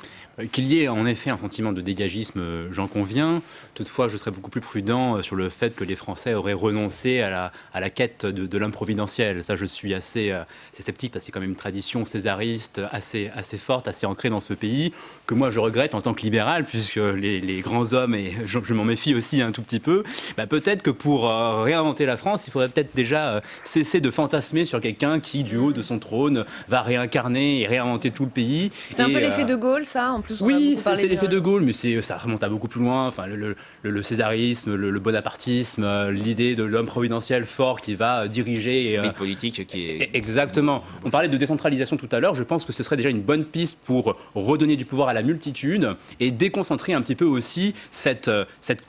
Speaker 8: Qu'il y ait en effet un sentiment de dégagisme, j'en conviens. Toutefois, je serais beaucoup plus prudent sur le fait que les Français auraient renoncé à la quête de l'homme providentiel. Ça, je suis assez sceptique parce que c'est quand même une tradition césariste assez forte, assez ancrée dans ce pays, que moi je regrette en tant que libéral, puisque les grands hommes, et je m'en méfie aussi un tout petit peu, peut-être que pour réinventer la France, il faudrait peut-être déjà cesser de fantasmer sur quelqu'un qui, du haut de son trône, va réincarner et réinventer tout le pays.
Speaker 1: C'est un peu l'effet de Gaulle, ça, en plus.
Speaker 8: Oui, c'est l'effet de Gaulle, mais ça remonte à beaucoup plus loin. Enfin, le césarisme, le bonapartisme, l'idée de l'homme providentiel fort qui va diriger.
Speaker 6: C'est une politique qui est...
Speaker 8: Exactement. On parlait de décentralisation tout à l'heure. Je pense que ce serait déjà une bonne piste pour redonner du pouvoir à la multitude et déconcentrer un petit peu aussi cette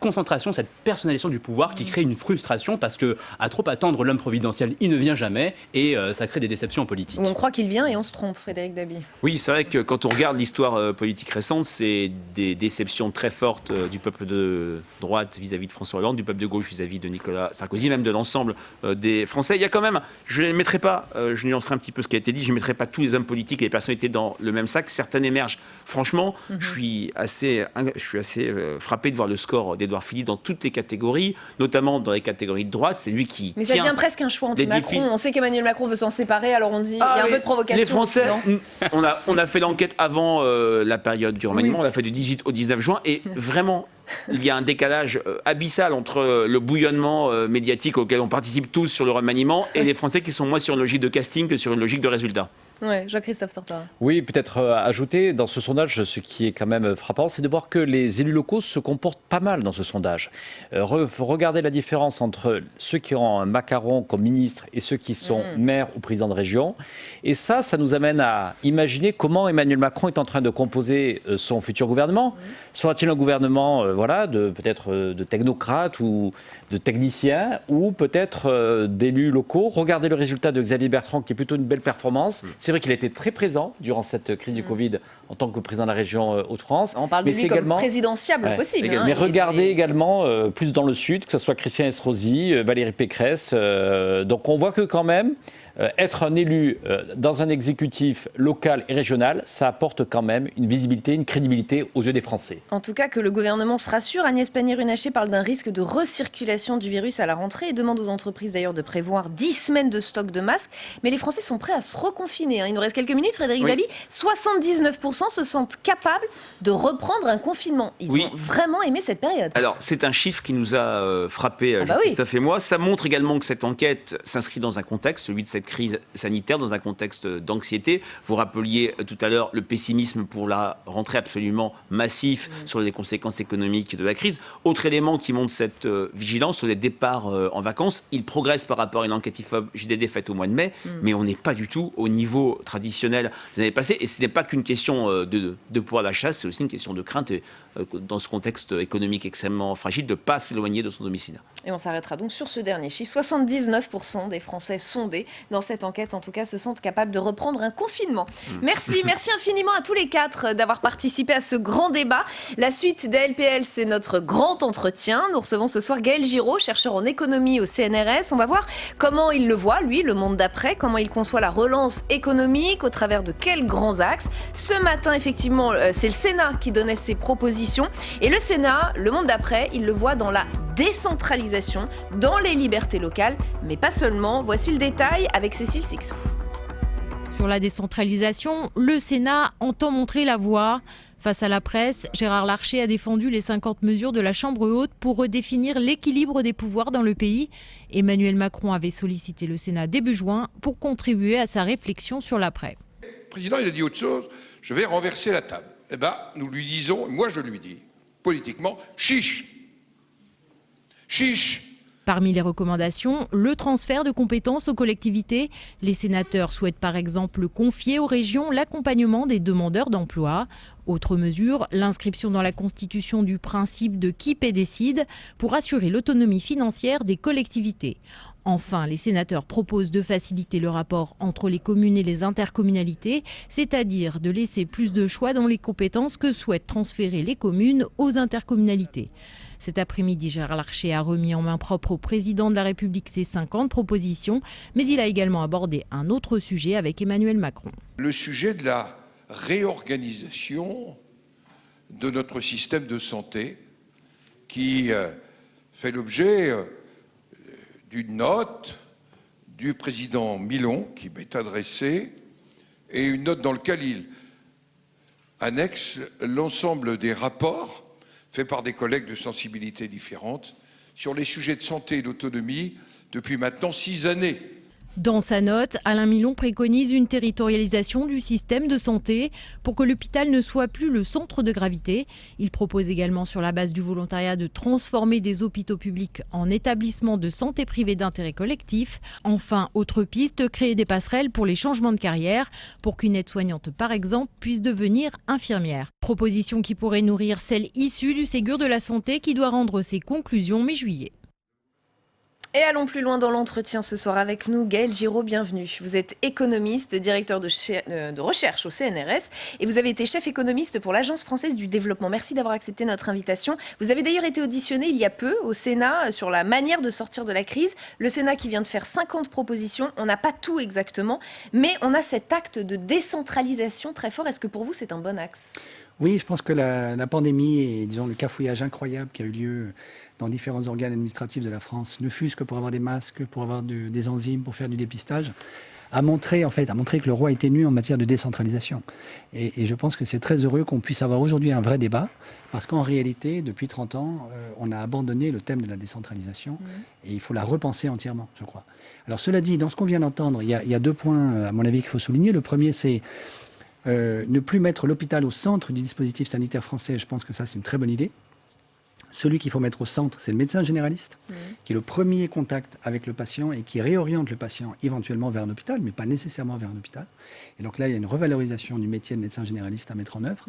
Speaker 8: concentration, cette personnalisation du pouvoir qui crée une frustration parce que à trop attendre l'homme providentiel, il ne vient jamais et ça crée des déceptions politiques.
Speaker 1: On croit qu'il vient et on se trompe, Frédéric Dabi.
Speaker 6: Oui, c'est vrai que quand on regarde l'histoire politique récente, c'est des déceptions très fortes du peuple de droite vis-à-vis de François Hollande, du peuple de gauche vis-à-vis de Nicolas Sarkozy, même de l'ensemble des Français. Il y a quand même, je ne mettrai pas, je nuancerai un petit peu ce qui a été dit, je ne mettrai pas tous les hommes politiques et les personnalités dans le même sac. Certaines émergent. Franchement, je suis assez frappé de voir le score d'Édouard Philippe dans toutes les catégories, notamment dans les catégories de droite. C'est lui qui
Speaker 1: Mais ça devient presque un choix anti-Macron. On sait qu'Emmanuel Macron veut s'en séparer, alors on dit il y a un peu de provocation.
Speaker 6: Les Français, on a fait l'enquête avant la période du remaniement, on l'a fait du 18 au 19 juin, et vraiment, il y a un décalage abyssal entre le bouillonnement médiatique auquel on participe tous sur le remaniement et les Français qui sont moins sur une logique de casting que sur une logique de résultat.
Speaker 1: Ouais, Jean-Christophe Tortora.
Speaker 7: Oui, peut-être ajouter dans ce sondage, ce qui est quand même frappant, c'est de voir que les élus locaux se comportent pas mal dans ce sondage. Regardez la différence entre ceux qui ont un macaron comme ministre et ceux qui sont maires ou présidents de région. Et ça nous amène à imaginer comment Emmanuel Macron est en train de composer son futur gouvernement. Sera-t-il un gouvernement peut-être de technocrates ou de techniciens ou peut-être d'élus locaux? Regardez le résultat de Xavier Bertrand qui est plutôt une belle performance. C'est vrai qu'il a été très présent durant cette crise du Covid en tant que président de la région Hauts-de-France.
Speaker 1: On parle de lui comme présidentiable possible.
Speaker 7: Mais regardez également plus dans le sud, que ce soit Christian Estrosi, Valérie Pécresse. Donc on voit que quand même, être un élu dans un exécutif local et régional, ça apporte quand même une visibilité, une crédibilité aux yeux des Français.
Speaker 1: En tout cas, que le gouvernement se rassure. Agnès Pannier-Runacher parle d'un risque de recirculation du virus à la rentrée et demande aux entreprises d'ailleurs de prévoir 10 semaines de stock de masques. Mais les Français sont prêts à se reconfiner. Il nous reste quelques minutes, Frédéric Dabi. 79% se sentent capables de reprendre un confinement. Ils ont vraiment aimé cette période.
Speaker 6: Alors, c'est un chiffre qui nous a frappé, Jean-Christophe et moi. Ça montre également que cette enquête s'inscrit dans un contexte, celui de cette crise sanitaire, dans un contexte d'anxiété. Vous rappeliez tout à l'heure le pessimisme pour la rentrée absolument massif sur les conséquences économiques de la crise. Autre élément qui montre cette vigilance sur les départs en vacances, il progresse par rapport à une enquête IFOP JDD faite au mois de mai, mais on n'est pas du tout au niveau traditionnel des années passées. Et ce n'est pas qu'une question de pouvoir d'achat, c'est aussi une question de crainte, et, dans ce contexte économique extrêmement fragile, de ne pas s'éloigner de son domicile.
Speaker 1: Et on s'arrêtera donc sur ce dernier chiffre. 79% des Français sondés dans cette enquête, en tout cas, se sentent capables de reprendre un confinement. Merci infiniment à tous les quatre d'avoir participé à ce grand débat. La suite des LPL, c'est notre grand entretien. Nous recevons ce soir Gaël Giraud, chercheur en économie au CNRS. On va voir comment il le voit, lui, le monde d'après, comment il conçoit la relance économique, au travers de quels grands axes. Ce matin, effectivement, c'est le Sénat qui donnait ses propositions. Et le Sénat, le monde d'après, il le voit dans la décentralisation, dans les libertés locales, mais pas seulement. Voici le détail avec Cécile Sixou.
Speaker 12: Sur la décentralisation, le Sénat entend montrer la voie. Face à la presse, Gérard Larcher a défendu les 50 mesures de la Chambre haute pour redéfinir l'équilibre des pouvoirs dans le pays. Emmanuel Macron avait sollicité le Sénat début juin pour contribuer à sa réflexion sur l'après.
Speaker 13: Le président, il a dit autre chose, je vais renverser la table. Eh bien, nous lui disons, moi je lui dis, politiquement, chiche. Chiche.
Speaker 12: Parmi les recommandations, le transfert de compétences aux collectivités. Les sénateurs souhaitent par exemple confier aux régions l'accompagnement des demandeurs d'emploi. Autre mesure, l'inscription dans la Constitution du principe de qui paie décide pour assurer l'autonomie financière des collectivités. Enfin, les sénateurs proposent de faciliter le rapport entre les communes et les intercommunalités, c'est-à-dire de laisser plus de choix dans les compétences que souhaitent transférer les communes aux intercommunalités. Cet après-midi, Gérard Larcher a remis en main propre au président de la République ses 50 propositions, mais il a également abordé un autre sujet avec Emmanuel Macron.
Speaker 13: Le sujet de la réorganisation de notre système de santé qui fait l'objet d'une note du président Milon qui m'est adressée et une note dans laquelle il annexe l'ensemble des rapports faits par des collègues de sensibilités différentes sur les sujets de santé et d'autonomie depuis maintenant 6 années.
Speaker 12: Dans sa note, Alain Milon préconise une territorialisation du système de santé pour que l'hôpital ne soit plus le centre de gravité. Il propose également, sur la base du volontariat, de transformer des hôpitaux publics en établissements de santé privés d'intérêt collectif. Enfin, autre piste, créer des passerelles pour les changements de carrière, pour qu'une aide-soignante, par exemple, puisse devenir infirmière. Proposition qui pourrait nourrir celle issue du Ségur de la santé qui doit rendre ses conclusions mi-juillet.
Speaker 1: Et allons plus loin dans l'entretien ce soir avec nous. Gaël Giraud, bienvenue. Vous êtes économiste, directeur de recherche au CNRS et vous avez été chef économiste pour l'Agence française du développement. Merci d'avoir accepté notre invitation. Vous avez d'ailleurs été auditionné il y a peu au Sénat sur la manière de sortir de la crise. Le Sénat qui vient de faire 50 propositions. On n'a pas tout exactement, mais on a cet acte de décentralisation très fort. Est-ce que pour vous, c'est un bon axe ?
Speaker 14: Oui, je pense que la pandémie et disons, le cafouillage incroyable qui a eu lieu dans différents organes administratifs de la France, ne fût-ce que pour avoir des masques, pour avoir des enzymes, pour faire du dépistage, a montré que le roi était nu en matière de décentralisation. Et je pense que c'est très heureux qu'on puisse avoir aujourd'hui un vrai débat, parce qu'en réalité, depuis 30 ans, on a abandonné le thème de la décentralisation, et il faut la repenser entièrement, je crois. Alors cela dit, dans ce qu'on vient d'entendre, il y a 2 points, à mon avis, qu'il faut souligner. Le premier, c'est ne plus mettre l'hôpital au centre du dispositif sanitaire français. Je pense que ça, c'est une très bonne idée. Celui qu'il faut mettre au centre, c'est le médecin généraliste, qui est le premier contact avec le patient et qui réoriente le patient éventuellement vers un hôpital, mais pas nécessairement vers un hôpital. Et donc là, il y a une revalorisation du métier de médecin généraliste à mettre en œuvre.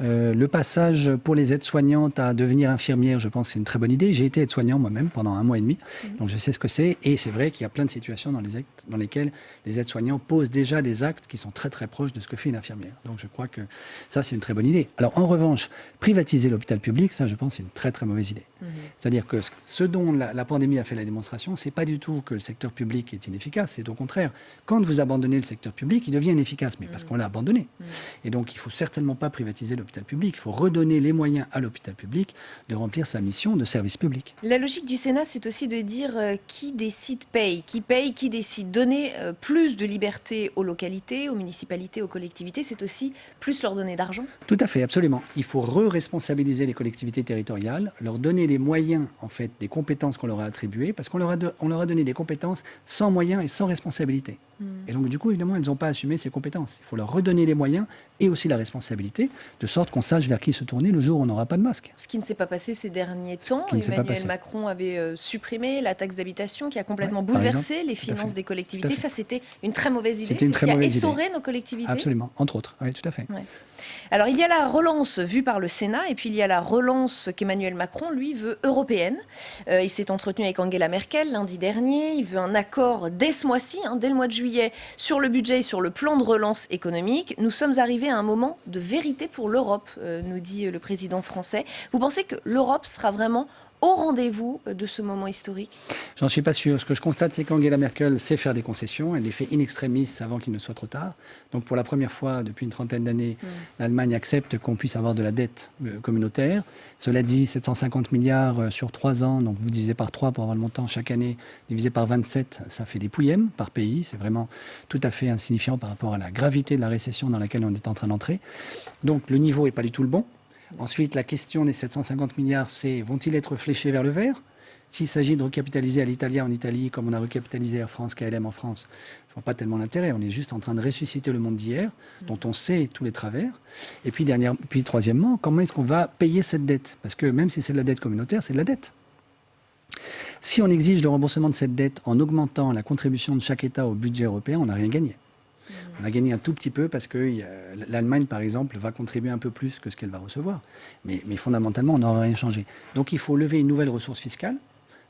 Speaker 14: Le passage pour les aides-soignantes à devenir infirmières, je pense que c'est une très bonne idée. J'ai été aide-soignant moi-même pendant 1 mois et demi, donc je sais ce que c'est. Et c'est vrai qu'il y a plein de situations dans lesquelles les aides-soignants posent déjà des actes qui sont très très proches de ce que fait une infirmière. Donc je crois que ça, c'est une très bonne idée. Alors en revanche, privatiser l'hôpital public, ça je pense c'est une très très mauvaise idée. C'est-à-dire que ce dont la pandémie a fait la démonstration, c'est pas du tout que le secteur public est inefficace, c'est au contraire, quand vous abandonnez le secteur public, il devient inefficace, mais parce qu'on l'a abandonné. Et donc il faut certainement pas privatiser l'hôpital public, il faut redonner les moyens à l'hôpital public de remplir sa mission de service public.
Speaker 1: La logique du Sénat, c'est aussi de dire qui décide paye, qui décide. Donner plus de liberté aux localités, aux municipalités, aux collectivités, c'est aussi plus leur donner d'argent.
Speaker 14: Tout à fait, absolument. Il faut re-responsabiliser les collectivités territoriales Merkel, leur donner les moyens, en fait, des compétences qu'on leur a attribuées, parce qu'on leur a donné des compétences sans moyens et sans responsabilité. Et donc, du coup, évidemment, elles n'ont pas assumé ces compétences. Il faut leur redonner les moyens et aussi la responsabilité, de sorte qu'on sache vers qui se tourner le jour où on n'aura pas de masque.
Speaker 1: Ce qui ne s'est pas passé ces derniers temps. Emmanuel Macron avait supprimé la taxe d'habitation qui a complètement bouleversé les finances des collectivités. Ça, c'était une très mauvaise idée.
Speaker 14: C'était une très mauvaise idée.
Speaker 1: Qui a essoré nos collectivités.
Speaker 14: Absolument, entre autres. Oui, tout à fait.
Speaker 1: Ouais. Alors, il y a la relance vue par le Sénat et puis il y a la relance qu'Emmanuel Macron, lui, veut européenne. Il s'est entretenu avec Angela Merkel lundi dernier. Il veut un accord dès ce mois-ci, dès le mois de juillet, sur le budget et sur le plan de relance économique. Nous sommes arrivés à un moment de vérité pour l'Europe, nous dit le président français. Vous pensez que l'Europe sera vraiment au rendez-vous de ce moment historique?
Speaker 14: J'en suis pas sûr. Ce que je constate, c'est qu'Angela Merkel sait faire des concessions. Elle les fait in extremis avant qu'il ne soit trop tard. Donc pour la première fois depuis une trentaine d'années, l'Allemagne accepte qu'on puisse avoir de la dette communautaire. Cela dit, 750 milliards sur 3 ans, donc vous divisez par 3 pour avoir le montant chaque année, divisé par 27, ça fait des pouillèmes par pays. C'est vraiment tout à fait insignifiant par rapport à la gravité de la récession dans laquelle on est en train d'entrer. Donc le niveau n'est pas du tout le bon. Ensuite, la question des 750 milliards, c'est vont-ils être fléchés vers le vert? S'il s'agit de recapitaliser Alitalia en Italie, comme on a recapitalisé Air France, KLM en France, je ne vois pas tellement l'intérêt. On est juste en train de ressusciter le monde d'hier, dont on sait tous les travers. Et puis, troisièmement, comment est-ce qu'on va payer cette dette? Parce que même si c'est de la dette communautaire, c'est de la dette. Si on exige le remboursement de cette dette en augmentant la contribution de chaque État au budget européen, on n'a rien gagné. On a gagné un tout petit peu parce que l'Allemagne, par exemple, va contribuer un peu plus que ce qu'elle va recevoir. Mais fondamentalement, on n'aura rien changé. Donc il faut lever une nouvelle ressource fiscale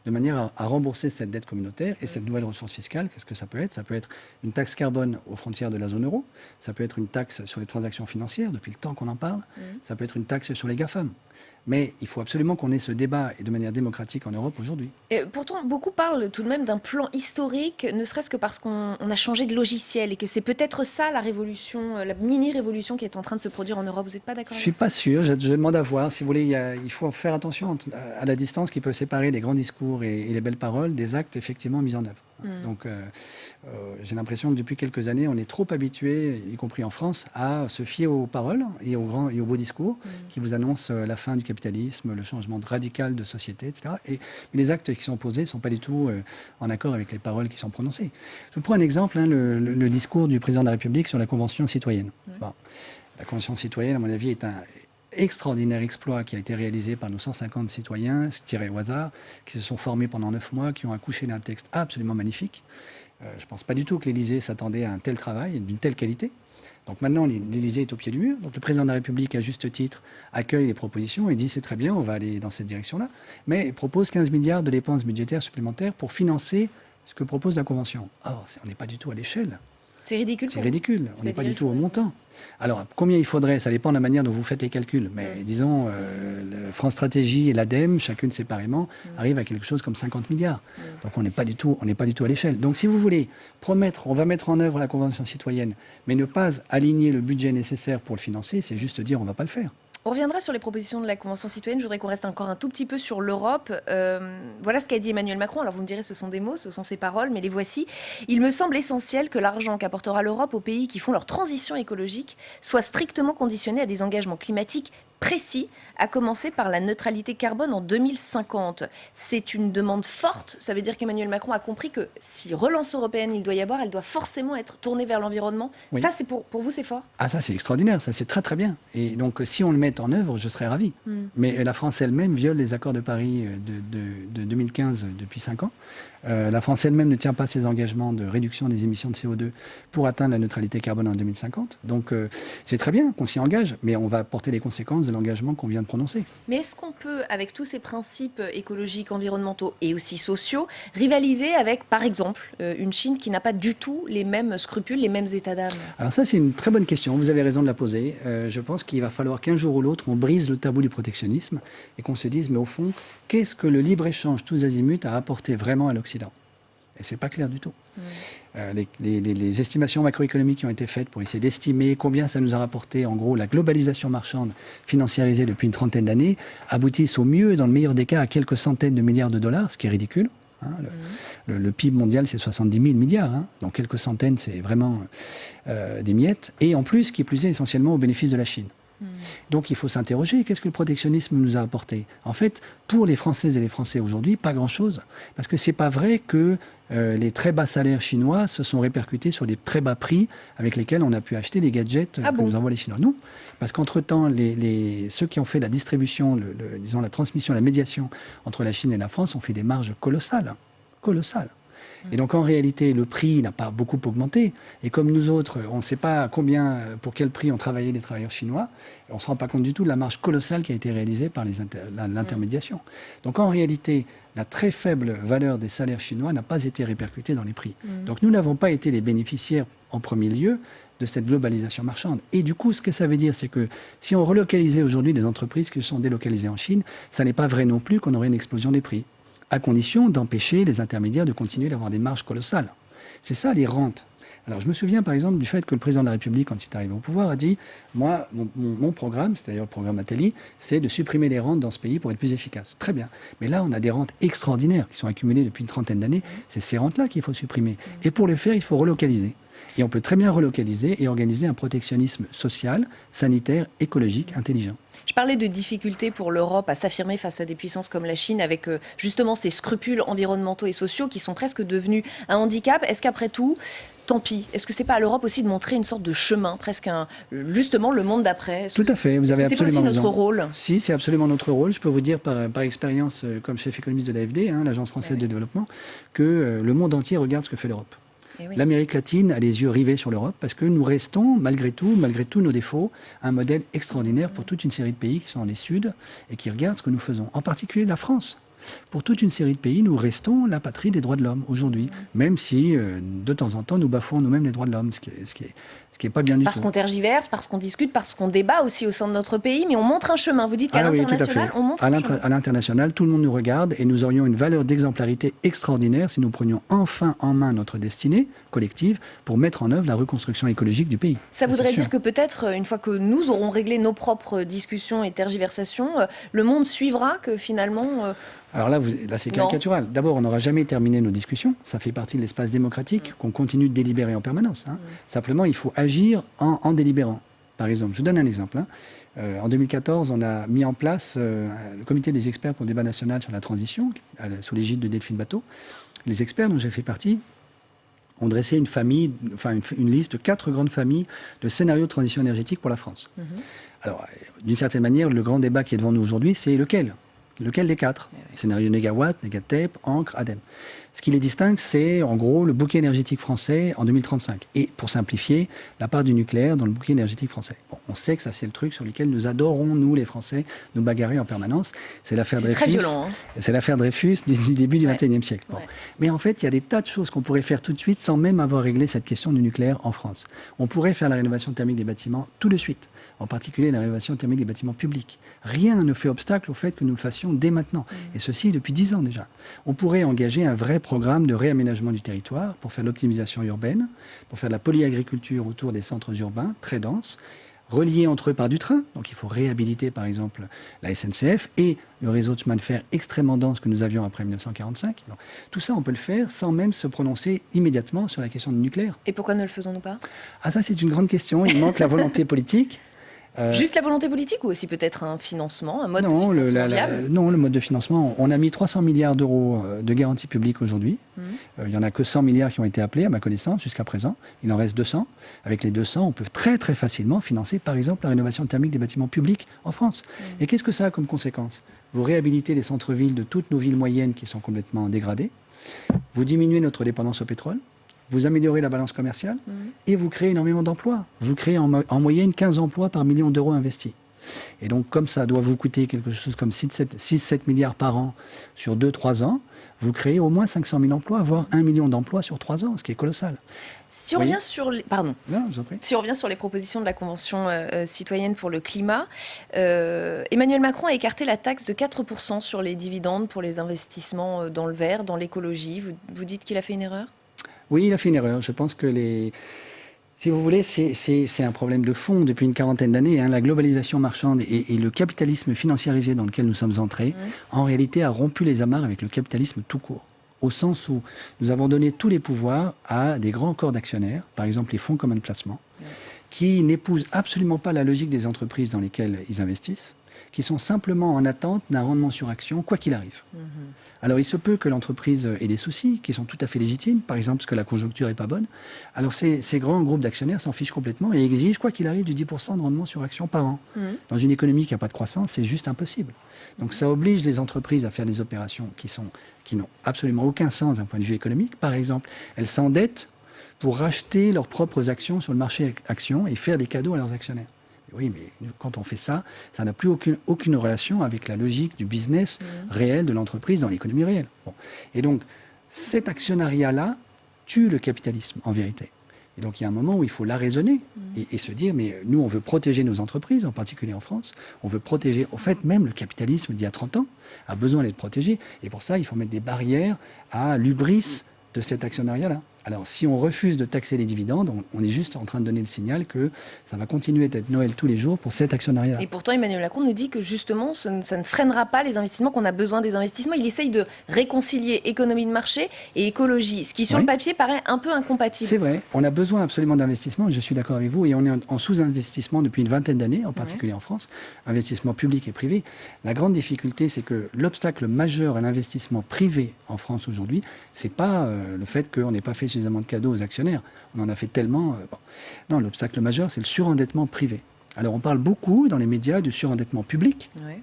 Speaker 14: de manière à rembourser cette dette communautaire. Et cette nouvelle ressource fiscale, qu'est-ce que ça peut être? Ça peut être une taxe carbone aux frontières de la zone euro. Ça peut être une taxe sur les transactions financières, depuis le temps qu'on en parle. Ça peut être une taxe sur les GAFAM. Mais il faut absolument qu'on ait ce débat et de manière démocratique en Europe aujourd'hui.
Speaker 1: Et pourtant, beaucoup parlent tout de même d'un plan historique, ne serait-ce que parce qu'on a changé de logiciel et que c'est peut-être ça la révolution, la mini-révolution qui est en train de se produire en Europe. Vous n'êtes pas d'accord?
Speaker 14: Je ne suis pas sûr, je demande à voir. Si vous voulez, il faut faire attention à la distance qui peut séparer les grands discours et les belles paroles des actes effectivement mis en œuvre. Donc j'ai l'impression que depuis quelques années, on est trop habitué, y compris en France, à se fier aux paroles et aux beaux discours qui vous annoncent la fin du capitalisme, le changement radical de société, etc. Mais les actes qui sont posés ne sont pas du tout en accord avec les paroles qui sont prononcées. Je vous prends un exemple, le discours du président de la République sur la Convention citoyenne. Bon, la Convention citoyenne, à mon avis, est un extraordinaire exploit qui a été réalisé par nos 150 citoyens, tirés au hasard, qui se sont formés pendant 9 mois, qui ont accouché d'un texte absolument magnifique. Je ne pense pas du tout que l'Élysée s'attendait à un tel travail et d'une telle qualité. Donc maintenant, l'Élysée est au pied du mur. Donc le président de la République, à juste titre, accueille les propositions et dit c'est très bien, on va aller dans cette direction-là. Mais il propose 15 milliards de dépenses budgétaires supplémentaires pour financer ce que propose la Convention. Or, on n'est pas du tout à l'échelle.
Speaker 1: C'est ridicule.
Speaker 14: C'est ridicule. On n'est pas du tout au montant. Alors, combien il faudrait? Ça dépend de la manière dont vous faites les calculs. Mais disons, France Stratégie et l'ADEME, chacune séparément, arrivent à quelque chose comme 50 milliards. Donc, on n'est pas du tout à l'échelle. Donc, si vous voulez promettre, on va mettre en œuvre la Convention citoyenne, mais ne pas aligner le budget nécessaire pour le financer, c'est juste dire on ne va pas le faire.
Speaker 1: On reviendra sur les propositions de la Convention citoyenne. Je voudrais qu'on reste encore un tout petit peu sur l'Europe. Voilà ce qu'a dit Emmanuel Macron. Alors vous me direz, ce sont des mots, ce sont ses paroles, mais les voici. Il me semble essentiel que l'argent qu'apportera l'Europe aux pays qui font leur transition écologique soit strictement conditionné à des engagements climatiques précis, à commencer par la neutralité carbone en 2050. C'est une demande forte. Ça veut dire qu'Emmanuel Macron a compris que si relance européenne il doit y avoir, elle doit forcément être tournée vers l'environnement. Oui. Ça, c'est pour vous, c'est fort?
Speaker 14: Ah, ça, c'est extraordinaire. Ça, c'est très, très bien. Et donc, si on le met en œuvre, je serais ravi. Mais la France elle-même viole les accords de Paris de 2015 depuis 5 ans. La France elle-même ne tient pas ses engagements de réduction des émissions de CO2 pour atteindre la neutralité carbone en 2050. Donc, c'est très bien qu'on s'y engage, mais on va porter les conséquences de l'engagement qu'on vient de prononcer.
Speaker 1: Mais est-ce qu'on peut, avec tous ces principes écologiques, environnementaux et aussi sociaux, rivaliser avec, par exemple, une Chine qui n'a pas du tout les mêmes scrupules, les mêmes états d'âme?
Speaker 14: Alors ça, c'est une très bonne question. Vous avez raison de la poser. Je pense qu'il va falloir qu'un jour ou l'autre, on brise le tabou du protectionnisme et qu'on se dise, mais au fond, qu'est-ce que le libre-échange tous azimuts a apporté vraiment à l'Occident? Et c'est pas clair du tout. Les estimations macroéconomiques qui ont été faites pour essayer d'estimer combien ça nous a rapporté, en gros, la globalisation marchande financiarisée depuis une trentaine d'années, aboutissent au mieux, dans le meilleur des cas, à quelques centaines de milliards de dollars, ce qui est ridicule. Le PIB mondial, c'est 70 000 milliards. Donc quelques centaines, c'est vraiment des miettes. Et en plus, qui plus est, essentiellement au bénéfice de la Chine. Donc il faut s'interroger, qu'est-ce que le protectionnisme nous a apporté? En fait, pour les Françaises et les Français aujourd'hui, pas grand-chose. Parce que c'est pas vrai que les très bas salaires chinois se sont répercutés sur les très bas prix avec lesquels on a pu acheter les gadgets que nous envoient les Chinois. Non, parce qu'entre-temps, ceux qui ont fait la distribution, disons la transmission, la médiation entre la Chine et la France ont fait des marges colossales. Colossales. Et donc en réalité, le prix n'a pas beaucoup augmenté. Et comme nous autres, on ne sait pas pour quel prix ont travaillé les travailleurs chinois, on ne se rend pas compte du tout de la marge colossale qui a été réalisée par l'intermédiation. Donc en réalité, la très faible valeur des salaires chinois n'a pas été répercutée dans les prix. Donc nous n'avons pas été les bénéficiaires en premier lieu de cette globalisation marchande. Et du coup, ce que ça veut dire, c'est que si on relocalisait aujourd'hui des entreprises qui sont délocalisées en Chine, ça n'est pas vrai non plus qu'on aurait une explosion des prix, à condition d'empêcher les intermédiaires de continuer d'avoir des marges colossales. C'est ça les rentes. Alors je me souviens par exemple du fait que le président de la République, quand il est arrivé au pouvoir, a dit « Moi, mon programme, c'est-à-dire le programme Attali, c'est de supprimer les rentes dans ce pays pour être plus efficace. » Très bien. Mais là, on a des rentes extraordinaires qui sont accumulées depuis une trentaine d'années. C'est ces rentes-là qu'il faut supprimer. Et pour le faire, il faut relocaliser. Et on peut très bien relocaliser et organiser un protectionnisme social, sanitaire, écologique, intelligent.
Speaker 1: Je parlais de difficultés pour l'Europe à s'affirmer face à des puissances comme la Chine avec justement ces scrupules environnementaux et sociaux qui sont presque devenus un handicap. Est-ce qu'après tout, tant pis, est-ce que c'est pas à l'Europe aussi de montrer une sorte de chemin, presque justement le monde d'après?
Speaker 14: Tout à fait, vous avez absolument raison.
Speaker 1: C'est pas aussi notre rôle?
Speaker 14: Si, c'est absolument notre rôle. Je peux vous dire par expérience, comme chef économiste de l'AFD, l'Agence française de développement, que le monde entier regarde ce que fait l'Europe. L'Amérique latine a les yeux rivés sur l'Europe parce que nous restons, malgré tous nos défauts, un modèle extraordinaire pour toute une série de pays qui sont dans les Suds et qui regardent ce que nous faisons, en particulier la France. Pour toute une série de pays, nous restons la patrie des droits de l'homme aujourd'hui, même si de temps en temps nous bafouons nous-mêmes les droits de l'homme, ce qui est pas bien du tout.
Speaker 1: Parce qu'on tergiverse, parce qu'on discute, parce qu'on débat aussi au sein de notre pays, mais on montre un chemin. Vous dites qu'à l'international, on montre un chemin.
Speaker 14: À l'international, tout le monde nous regarde et nous aurions une valeur d'exemplarité extraordinaire si nous prenions enfin en main notre destinée collective pour mettre en œuvre la reconstruction écologique du pays.
Speaker 1: Ça voudrait dire que peut-être, une fois que nous aurons réglé nos propres discussions et tergiversations, le monde suivra, que finalement...
Speaker 14: Alors là, c'est caricatural. D'abord, on n'aura jamais terminé nos discussions. Ça fait partie de l'espace démocratique qu'on continue de délibérer en permanence. Simplement, il faut agir en délibérant. Par exemple, je vous donne un exemple. En 2014, on a mis en place le comité des experts pour le débat national sur la transition, sous l'égide de Delphine Batteau. Les experts dont j'ai fait partie ont dressé une liste de 4 grandes familles de scénarios de transition énergétique pour la France. Alors, d'une certaine manière, le grand débat qui est devant nous aujourd'hui, c'est lequel des 4 ? Scénario négawatt, Négatepe, Ancre, ADEME. Ce qui les distingue, c'est en gros le bouquet énergétique français en 2035. Et pour simplifier, la part du nucléaire dans le bouquet énergétique français. Bon, on sait que ça, c'est le truc sur lequel nous adorons, nous les Français, nous bagarrer en permanence. C'est l'affaire Dreyfus.
Speaker 1: C'est très violent.
Speaker 14: C'est l'affaire Dreyfus du début du XXIe siècle. Bon. Mais en fait, il y a des tas de choses qu'on pourrait faire tout de suite sans même avoir réglé cette question du nucléaire en France. On pourrait faire la rénovation thermique des bâtiments tout de suite. En particulier la rénovation thermique des bâtiments publics. Rien ne fait obstacle au fait que nous le fassions dès maintenant. Et ceci depuis 10 ans déjà. On pourrait engager un vrai programme de réaménagement du territoire pour faire l'optimisation urbaine, pour faire de la polyagriculture autour des centres urbains très denses, reliés entre eux par du train. Donc il faut réhabiliter par exemple la SNCF et le réseau de chemin de fer extrêmement dense que nous avions après 1945. Donc, tout ça, on peut le faire sans même se prononcer immédiatement sur la question du nucléaire.
Speaker 1: Et pourquoi ne le faisons-nous pas ?
Speaker 14: Ah, ça c'est une grande question. Il manque la volonté politique.
Speaker 1: Juste la volonté politique ou aussi peut-être un financement, un mode de financement viable ?
Speaker 14: Non, le mode de financement, on a mis 300 milliards d'euros de garantie publique aujourd'hui. Il n'y en a que 100 milliards qui ont été appelés à ma connaissance jusqu'à présent. Il en reste 200. Avec les 200, on peut très très facilement financer par exemple la rénovation thermique des bâtiments publics en France. Et qu'est-ce que ça a comme conséquence ? Vous réhabilitez les centres-villes de toutes nos villes moyennes qui sont complètement dégradées. Vous diminuez notre dépendance au pétrole. Vous améliorez la balance commerciale et vous créez énormément d'emplois. Vous créez en moyenne 15 emplois par million d'euros investis. Et donc, comme ça doit vous coûter quelque chose comme 6-7 milliards par an sur 2-3 ans, vous créez au moins 500 000 emplois, voire 1 million d'emplois sur 3 ans, ce qui est colossal.
Speaker 1: Si on revient sur les... Pardon. Non, je vous en prie. Si on revient sur les propositions de la Convention citoyenne pour le climat, Emmanuel Macron a écarté la taxe de 4% sur les dividendes pour les investissements dans le vert, dans l'écologie. Vous dites qu'il a fait une erreur ?
Speaker 14: Oui, il a fait une erreur. Je pense que si vous voulez, c'est un problème de fond depuis une quarantaine d'années. La globalisation marchande et le capitalisme financiarisé dans lequel nous sommes entrés, en réalité, a rompu les amarres avec le capitalisme tout court. Au sens où nous avons donné tous les pouvoirs à des grands corps d'actionnaires, par exemple les fonds communs de placement, qui n'épousent absolument pas la logique des entreprises dans lesquelles ils investissent, qui sont simplement en attente d'un rendement sur action, quoi qu'il arrive. Alors il se peut que l'entreprise ait des soucis qui sont tout à fait légitimes, par exemple parce que la conjoncture n'est pas bonne. Alors ces grands groupes d'actionnaires s'en fichent complètement et exigent, quoi qu'il arrive, du 10% de rendement sur action par an. Dans une économie qui n'a pas de croissance, c'est juste impossible. Donc ça oblige les entreprises à faire des opérations qui n'ont absolument aucun sens d'un point de vue économique. Par exemple, elles s'endettent pour racheter leurs propres actions sur le marché actions et faire des cadeaux à leurs actionnaires. Oui, mais quand on fait ça, ça n'a plus aucune relation avec la logique du business réel de l'entreprise dans l'économie réelle. Bon. Et donc, cet actionnariat-là tue le capitalisme, en vérité. Et donc, il y a un moment où il faut l'arraisonner et se dire, mais nous, on veut protéger nos entreprises, en particulier en France. On veut protéger, au fait, même le capitalisme d'il y a 30 ans a besoin d'être protégé. Et pour ça, il faut mettre des barrières à l'hubris de cet actionnariat-là. Alors, si on refuse de taxer les dividendes, on est juste en train de donner le signal que ça va continuer d'être Noël tous les jours pour cet actionnariat.
Speaker 1: Et pourtant, Emmanuel Macron nous dit que justement, ça ne freinera pas les investissements, qu'on a besoin des investissements. Il essaye de réconcilier économie de marché et écologie, ce qui, sur le papier, paraît un peu incompatible.
Speaker 14: C'est vrai, on a besoin absolument d'investissements, je suis d'accord avec vous, et on est en sous-investissement depuis une vingtaine d'années, en particulier en France, investissement public et privé. La grande difficulté, c'est que l'obstacle majeur à l'investissement privé en France aujourd'hui, c'est pas le fait qu'on n'ait pas fait suffisamment de cadeaux aux actionnaires. On en a fait tellement. Non, l'obstacle majeur, c'est le surendettement privé. Alors, on parle beaucoup dans les médias du surendettement public. Ouais.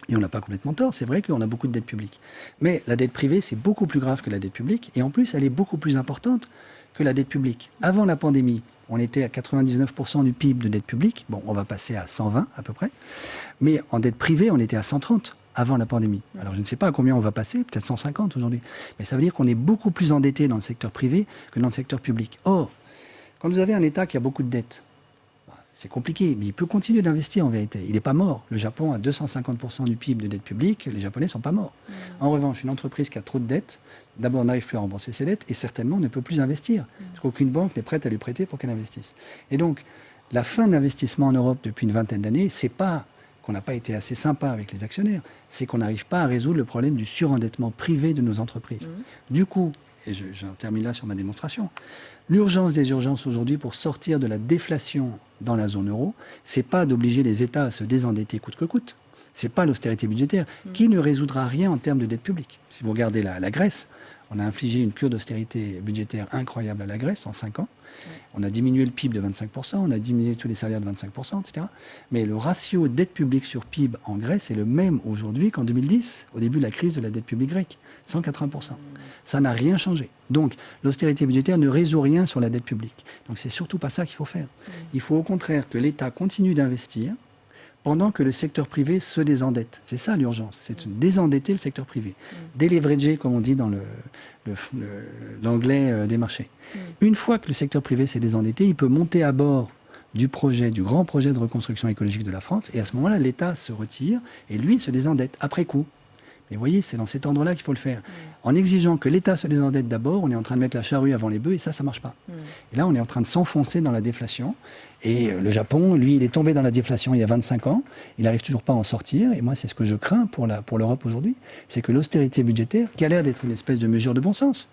Speaker 14: Et on n'a pas complètement tort. C'est vrai qu'on a beaucoup de dettes publiques. Mais la dette privée, c'est beaucoup plus grave que la dette publique. Et en plus, elle est beaucoup plus importante que la dette publique. Avant la pandémie, on était à 99% du PIB de dette publique. Bon, on va passer à 120 à peu près. Mais en dette privée, on était à 130. Avant la pandémie. Alors je ne sais pas à combien on va passer, peut-être 150 aujourd'hui. Mais ça veut dire qu'on est beaucoup plus endetté dans le secteur privé que dans le secteur public. Or, quand vous avez un État qui a beaucoup de dettes, c'est compliqué, mais il peut continuer d'investir en vérité. Il n'est pas mort. Le Japon a 250% du PIB de dette publique, les Japonais ne sont pas morts. En revanche, une entreprise qui a trop de dettes, d'abord n'arrive plus à rembourser ses dettes et certainement ne peut plus investir. Parce qu'aucune banque n'est prête à lui prêter pour qu'elle investisse. Et donc, la fin de l'investissement en Europe depuis une vingtaine d'années, c'est pas qu'on n'a pas été assez sympa avec les actionnaires, c'est qu'on n'arrive pas à résoudre le problème du surendettement privé de nos entreprises. Du coup, et j'en termine là sur ma démonstration, l'urgence des urgences aujourd'hui pour sortir de la déflation dans la zone euro, c'est pas d'obliger les États à se désendetter coûte que coûte. C'est pas l'austérité budgétaire qui ne résoudra rien en termes de dette publique. Si vous regardez la Grèce, on a infligé une cure d'austérité budgétaire incroyable à la Grèce en 5 ans. On a diminué le PIB de 25%, on a diminué tous les salaires de 25%, etc. Mais le ratio dette publique sur PIB en Grèce est le même aujourd'hui qu'en 2010, au début de la crise de la dette publique grecque, 180%. Ça n'a rien changé. Donc l'austérité budgétaire ne résout rien sur la dette publique. Donc c'est surtout pas ça qu'il faut faire. Il faut au contraire que l'État continue d'investir pendant que le secteur privé se désendette. C'est ça l'urgence, c'est de désendetter le secteur privé. Déleverager, comme on dit dans l'anglais des marchés. Une fois que le secteur privé s'est désendetté, il peut monter à bord du grand projet de reconstruction écologique de la France, et à ce moment-là, l'État se retire et lui se désendette après coup. Mais vous voyez, c'est dans cet ordre-là qu'il faut le faire. En exigeant que l'État se désendette d'abord, on est en train de mettre la charrue avant les bœufs, et ça ne marche pas. Et là, on est en train de s'enfoncer dans la déflation. Et le Japon, lui, il est tombé dans la déflation il y a 25 ans. Il n'arrive toujours pas à en sortir. Et moi, c'est ce que je crains pour l'Europe aujourd'hui. C'est que l'austérité budgétaire, qui a l'air d'être une espèce de mesure de bon sens,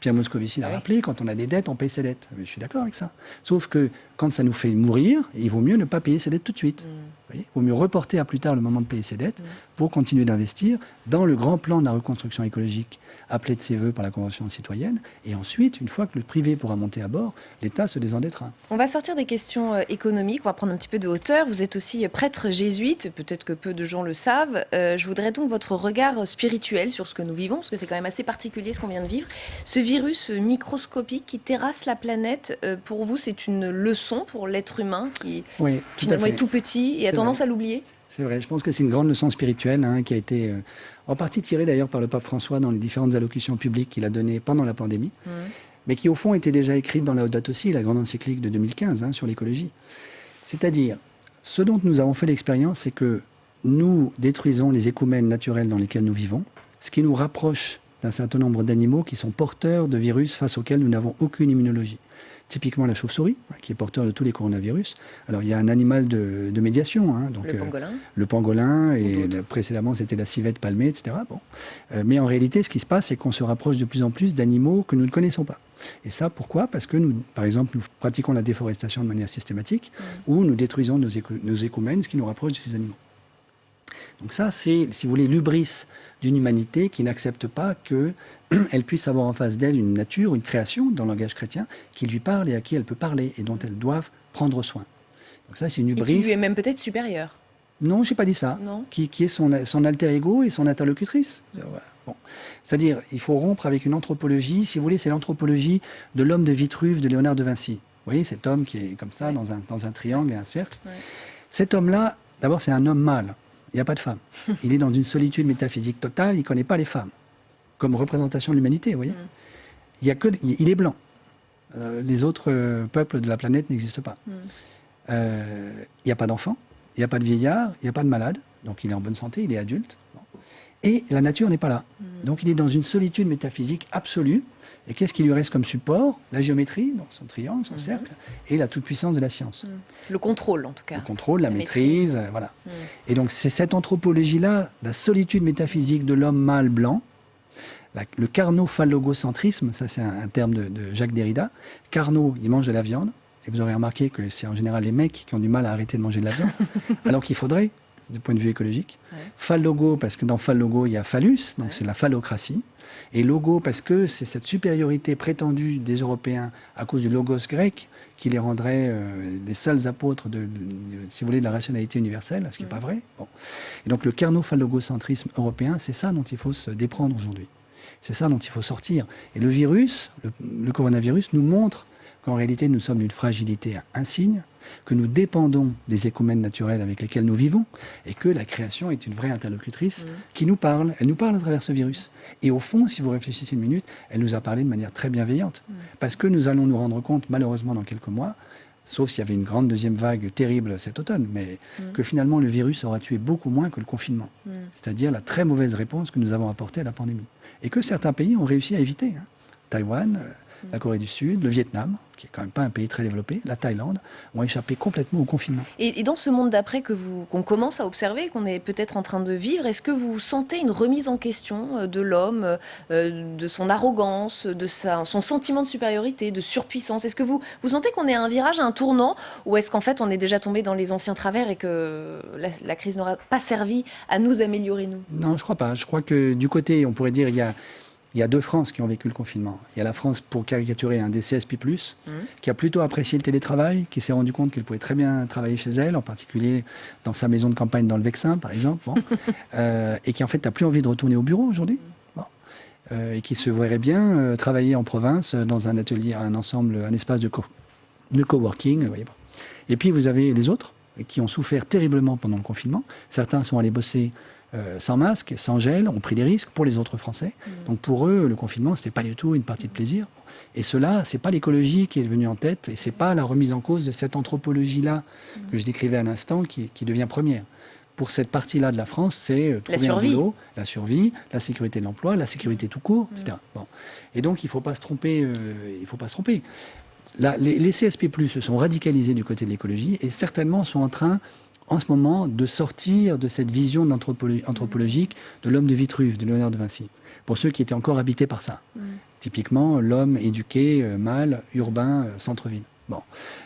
Speaker 14: Pierre Moscovici l'a rappelé, quand on a des dettes, on paye ses dettes. Mais je suis d'accord avec ça. Sauf que quand ça nous fait mourir, il vaut mieux ne pas payer ses dettes tout de suite. Il vaut mieux reporter à plus tard le moment de payer ses dettes pour continuer d'investir dans le grand plan de la reconstruction écologique appelé de ses voeux par la Convention citoyenne. Et ensuite, une fois que le privé pourra monter à bord, l'État se désendettera.
Speaker 1: On va sortir des questions économiques, on va prendre un petit peu de hauteur. Vous êtes aussi prêtre jésuite, peut-être que peu de gens le savent. Je voudrais donc votre regard spirituel sur ce que nous vivons, parce que c'est quand même assez particulier ce qu'on vient de vivre. Ce virus microscopique qui terrasse la planète, pour vous, c'est une leçon pour l'être humain qui finalement est tout petit et a tendance à l'oublier?
Speaker 14: C'est vrai, je pense que c'est une grande leçon spirituelle qui a été en partie tirée d'ailleurs par le pape François dans les différentes allocutions publiques qu'il a données pendant la pandémie, mais qui au fond était déjà écrite dans la Laudato Si, la grande encyclique de 2015 sur l'écologie. C'est-à-dire, ce dont nous avons fait l'expérience, c'est que nous détruisons les écoumènes naturels dans lesquels nous vivons, ce qui nous rapproche d'un certain nombre d'animaux qui sont porteurs de virus face auxquels nous n'avons aucune immunologie. Typiquement la chauve-souris, qui est porteur de tous les coronavirus. Alors il y a un animal de médiation, donc,
Speaker 1: le pangolin.
Speaker 14: Le pangolin, et précédemment c'était la civette palmée, etc. Bon. Mais en réalité, ce qui se passe, c'est qu'on se rapproche de plus en plus d'animaux que nous ne connaissons pas. Et ça, pourquoi? Parce que nous, par exemple, nous pratiquons la déforestation de manière systématique, ou nous détruisons nos écomènes, ce qui nous rapproche de ces animaux. Donc ça, c'est, si vous voulez, l'hubris d'une humanité qui n'accepte pas qu'elle puisse avoir en face d'elle une nature, une création, dans le langage chrétien, qui lui parle et à qui elle peut parler, et dont elle doit prendre soin. Donc ça, c'est une hubris.
Speaker 1: Et qui lui est même peut-être supérieur.
Speaker 14: Non, je n'ai pas dit ça.
Speaker 1: Non.
Speaker 14: Qui est son alter ego et son interlocutrice. Voilà. Bon. C'est-à-dire, il faut rompre avec une anthropologie. Si vous voulez, c'est l'anthropologie de l'homme de Vitruve de Léonard de Vinci. Vous voyez, cet homme qui est comme ça, dans un triangle et un cercle. Ouais. Cet homme-là, d'abord, c'est un homme mâle. Il n'y a pas de femme. Il est dans une solitude métaphysique totale. Il ne connaît pas les femmes. Comme représentation de l'humanité, vous voyez. Il est blanc. Les autres peuples de la planète n'existent pas. Il n'y a pas d'enfants. Il n'y a pas de vieillard, il n'y a pas de malade, donc il est en bonne santé, il est adulte. Bon. Et la nature n'est pas là. Donc il est dans une solitude métaphysique absolue. Et qu'est-ce qui lui reste comme support? La géométrie, dans son triangle, son cercle, et la toute-puissance de la science.
Speaker 1: Le contrôle, en tout cas.
Speaker 14: Le contrôle, la maîtrise, voilà. Et donc c'est cette anthropologie-là, la solitude métaphysique de l'homme mâle blanc, le carno-phallogocentrisme, ça c'est un terme de Jacques Derrida. Carnot, il mange de la viande. Et vous aurez remarqué que c'est en général les mecs qui ont du mal à arrêter de manger de la viande, alors qu'il faudrait, du point de vue écologique. Ouais. Phallogo, parce que dans phallogo, il y a phallus, donc c'est la phallocratie. Et logo, parce que c'est cette supériorité prétendue des Européens à cause du logos grec qui les rendrait des seuls apôtres si vous voulez, de la rationalité universelle, ce qui n'est pas vrai. Bon. Et donc le carno-phallogocentrisme européen, c'est ça dont il faut se déprendre aujourd'hui. C'est ça dont il faut sortir. Et le virus, le coronavirus, nous montre qu'en réalité, nous sommes d'une fragilité insigne, que nous dépendons des écomènes naturels avec lesquels nous vivons, et que la création est une vraie interlocutrice qui nous parle. Elle nous parle à travers ce virus. Et au fond, si vous réfléchissez une minute, elle nous a parlé de manière très bienveillante. Parce que nous allons nous rendre compte, malheureusement, dans quelques mois, sauf s'il y avait une grande deuxième vague terrible cet automne, mais que finalement, le virus aura tué beaucoup moins que le confinement. C'est-à-dire la très mauvaise réponse que nous avons apportée à la pandémie. Et que certains pays ont réussi à éviter. Taïwan, la Corée du Sud, le Vietnam, qui est quand même pas un pays très développé, la Thaïlande, ont échappé complètement au confinement.
Speaker 1: Et dans ce monde d'après qu'on commence à observer, qu'on est peut-être en train de vivre, est-ce que vous sentez une remise en question de l'homme, de son arrogance, de son sentiment de supériorité, de surpuissance? Est-ce que vous sentez qu'on est à un virage, à un tournant, ou est-ce qu'en fait on est déjà tombé dans les anciens travers et que la crise n'aura pas servi à nous améliorer, nous?
Speaker 14: Non, je crois pas. Je crois que du côté, on pourrait dire, il y a deux France qui ont vécu le confinement. Il y a la France, pour caricaturer, un des CSP+, qui a plutôt apprécié le télétravail, qui s'est rendu compte qu'elle pouvait très bien travailler chez elle, en particulier dans sa maison de campagne dans le Vexin, par exemple, et qui en fait n'a plus envie de retourner au bureau aujourd'hui, et qui se verrait bien travailler en province dans un atelier, un espace de coworking. Et puis vous avez les autres qui ont souffert terriblement pendant le confinement. Certains sont allés bosser sans masque, sans gel, ont pris des risques pour les autres Français. Donc pour eux, le confinement, c'était pas du tout une partie de plaisir. Et cela, c'est pas l'écologie qui est venue en tête, et c'est pas la remise en cause de cette anthropologie-là que je décrivais à l'instant qui devient première. Pour cette partie-là de la France, c'est trouver un boulot, la survie, la sécurité de l'emploi, la sécurité tout court, etc. Bon. Et donc il faut pas se tromper. Les CSP+ se sont radicalisés du côté de l'écologie et certainement sont en train en ce moment de sortir de cette vision anthropologique de l'homme de Vitruve, de Léonard de Vinci, pour ceux qui étaient encore habités par ça. Typiquement, l'homme éduqué, mâle, urbain, centre-ville. Bon.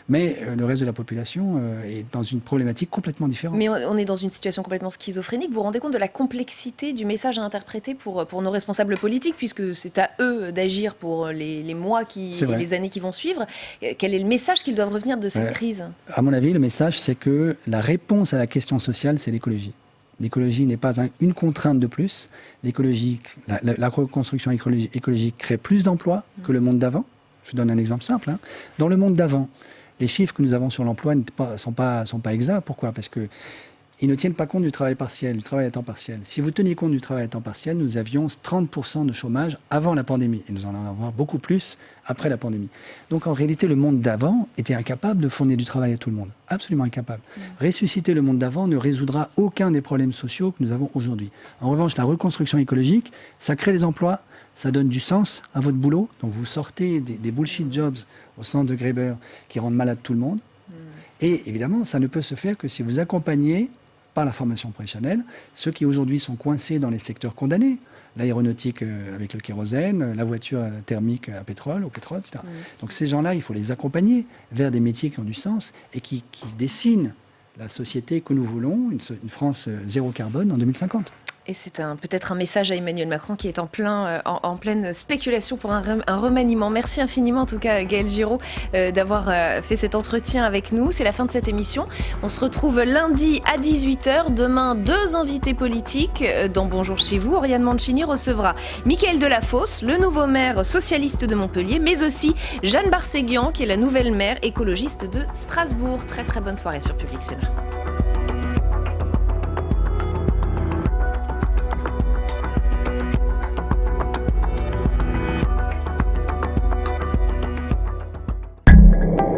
Speaker 14: Mais le reste de la population est dans une problématique complètement différente.
Speaker 1: Mais on est dans une situation complètement schizophrénique. Vous vous rendez compte de la complexité du message à interpréter pour nos responsables politiques, puisque c'est à eux d'agir pour les mois et les années qui vont suivre. Quel est le message qu'ils doivent retenir de cette crise?
Speaker 14: À mon avis, le message, c'est que la réponse à la question sociale, c'est l'écologie. L'écologie n'est pas une contrainte de plus. L'écologie, la reconstruction écologique crée plus d'emplois que le monde d'avant. Je donne un exemple simple. Dans le monde d'avant, les chiffres que nous avons sur l'emploi ne sont pas exacts. Pourquoi? Parce qu'ils ne tiennent pas compte du travail partiel, du travail à temps partiel. Si vous teniez compte du travail à temps partiel, nous avions 30% de chômage avant la pandémie. Et nous en allons avoir beaucoup plus après la pandémie. Donc en réalité, le monde d'avant était incapable de fournir du travail à tout le monde. Absolument incapable. Ressusciter le monde d'avant ne résoudra aucun des problèmes sociaux que nous avons aujourd'hui. En revanche, la reconstruction écologique, ça crée des emplois. Ça donne du sens à votre boulot. Donc vous sortez des bullshit jobs au centre de Graeber qui rendent malade tout le monde. Et évidemment, ça ne peut se faire que si vous accompagnez par la formation professionnelle ceux qui aujourd'hui sont coincés dans les secteurs condamnés. l'aéronautique avec le kérosène, la voiture thermique au pétrole, etc. Donc ces gens-là, il faut les accompagner vers des métiers qui ont du sens et qui dessinent la société que nous voulons, une France zéro carbone en 2050.
Speaker 1: Et c'est peut-être un message à Emmanuel Macron qui est en pleine spéculation pour un remaniement. Merci infiniment en tout cas Gaël Giraud d'avoir fait cet entretien avec nous. C'est la fin de cette émission. On se retrouve lundi à 18h. Demain, 2 invités politiques dans Bonjour chez vous. Oriane Mancini recevra Mickaël Delafosse, le nouveau maire socialiste de Montpellier, mais aussi Jeanne Barséguian qui est la nouvelle maire écologiste de Strasbourg. Très très bonne soirée sur Public Sénat.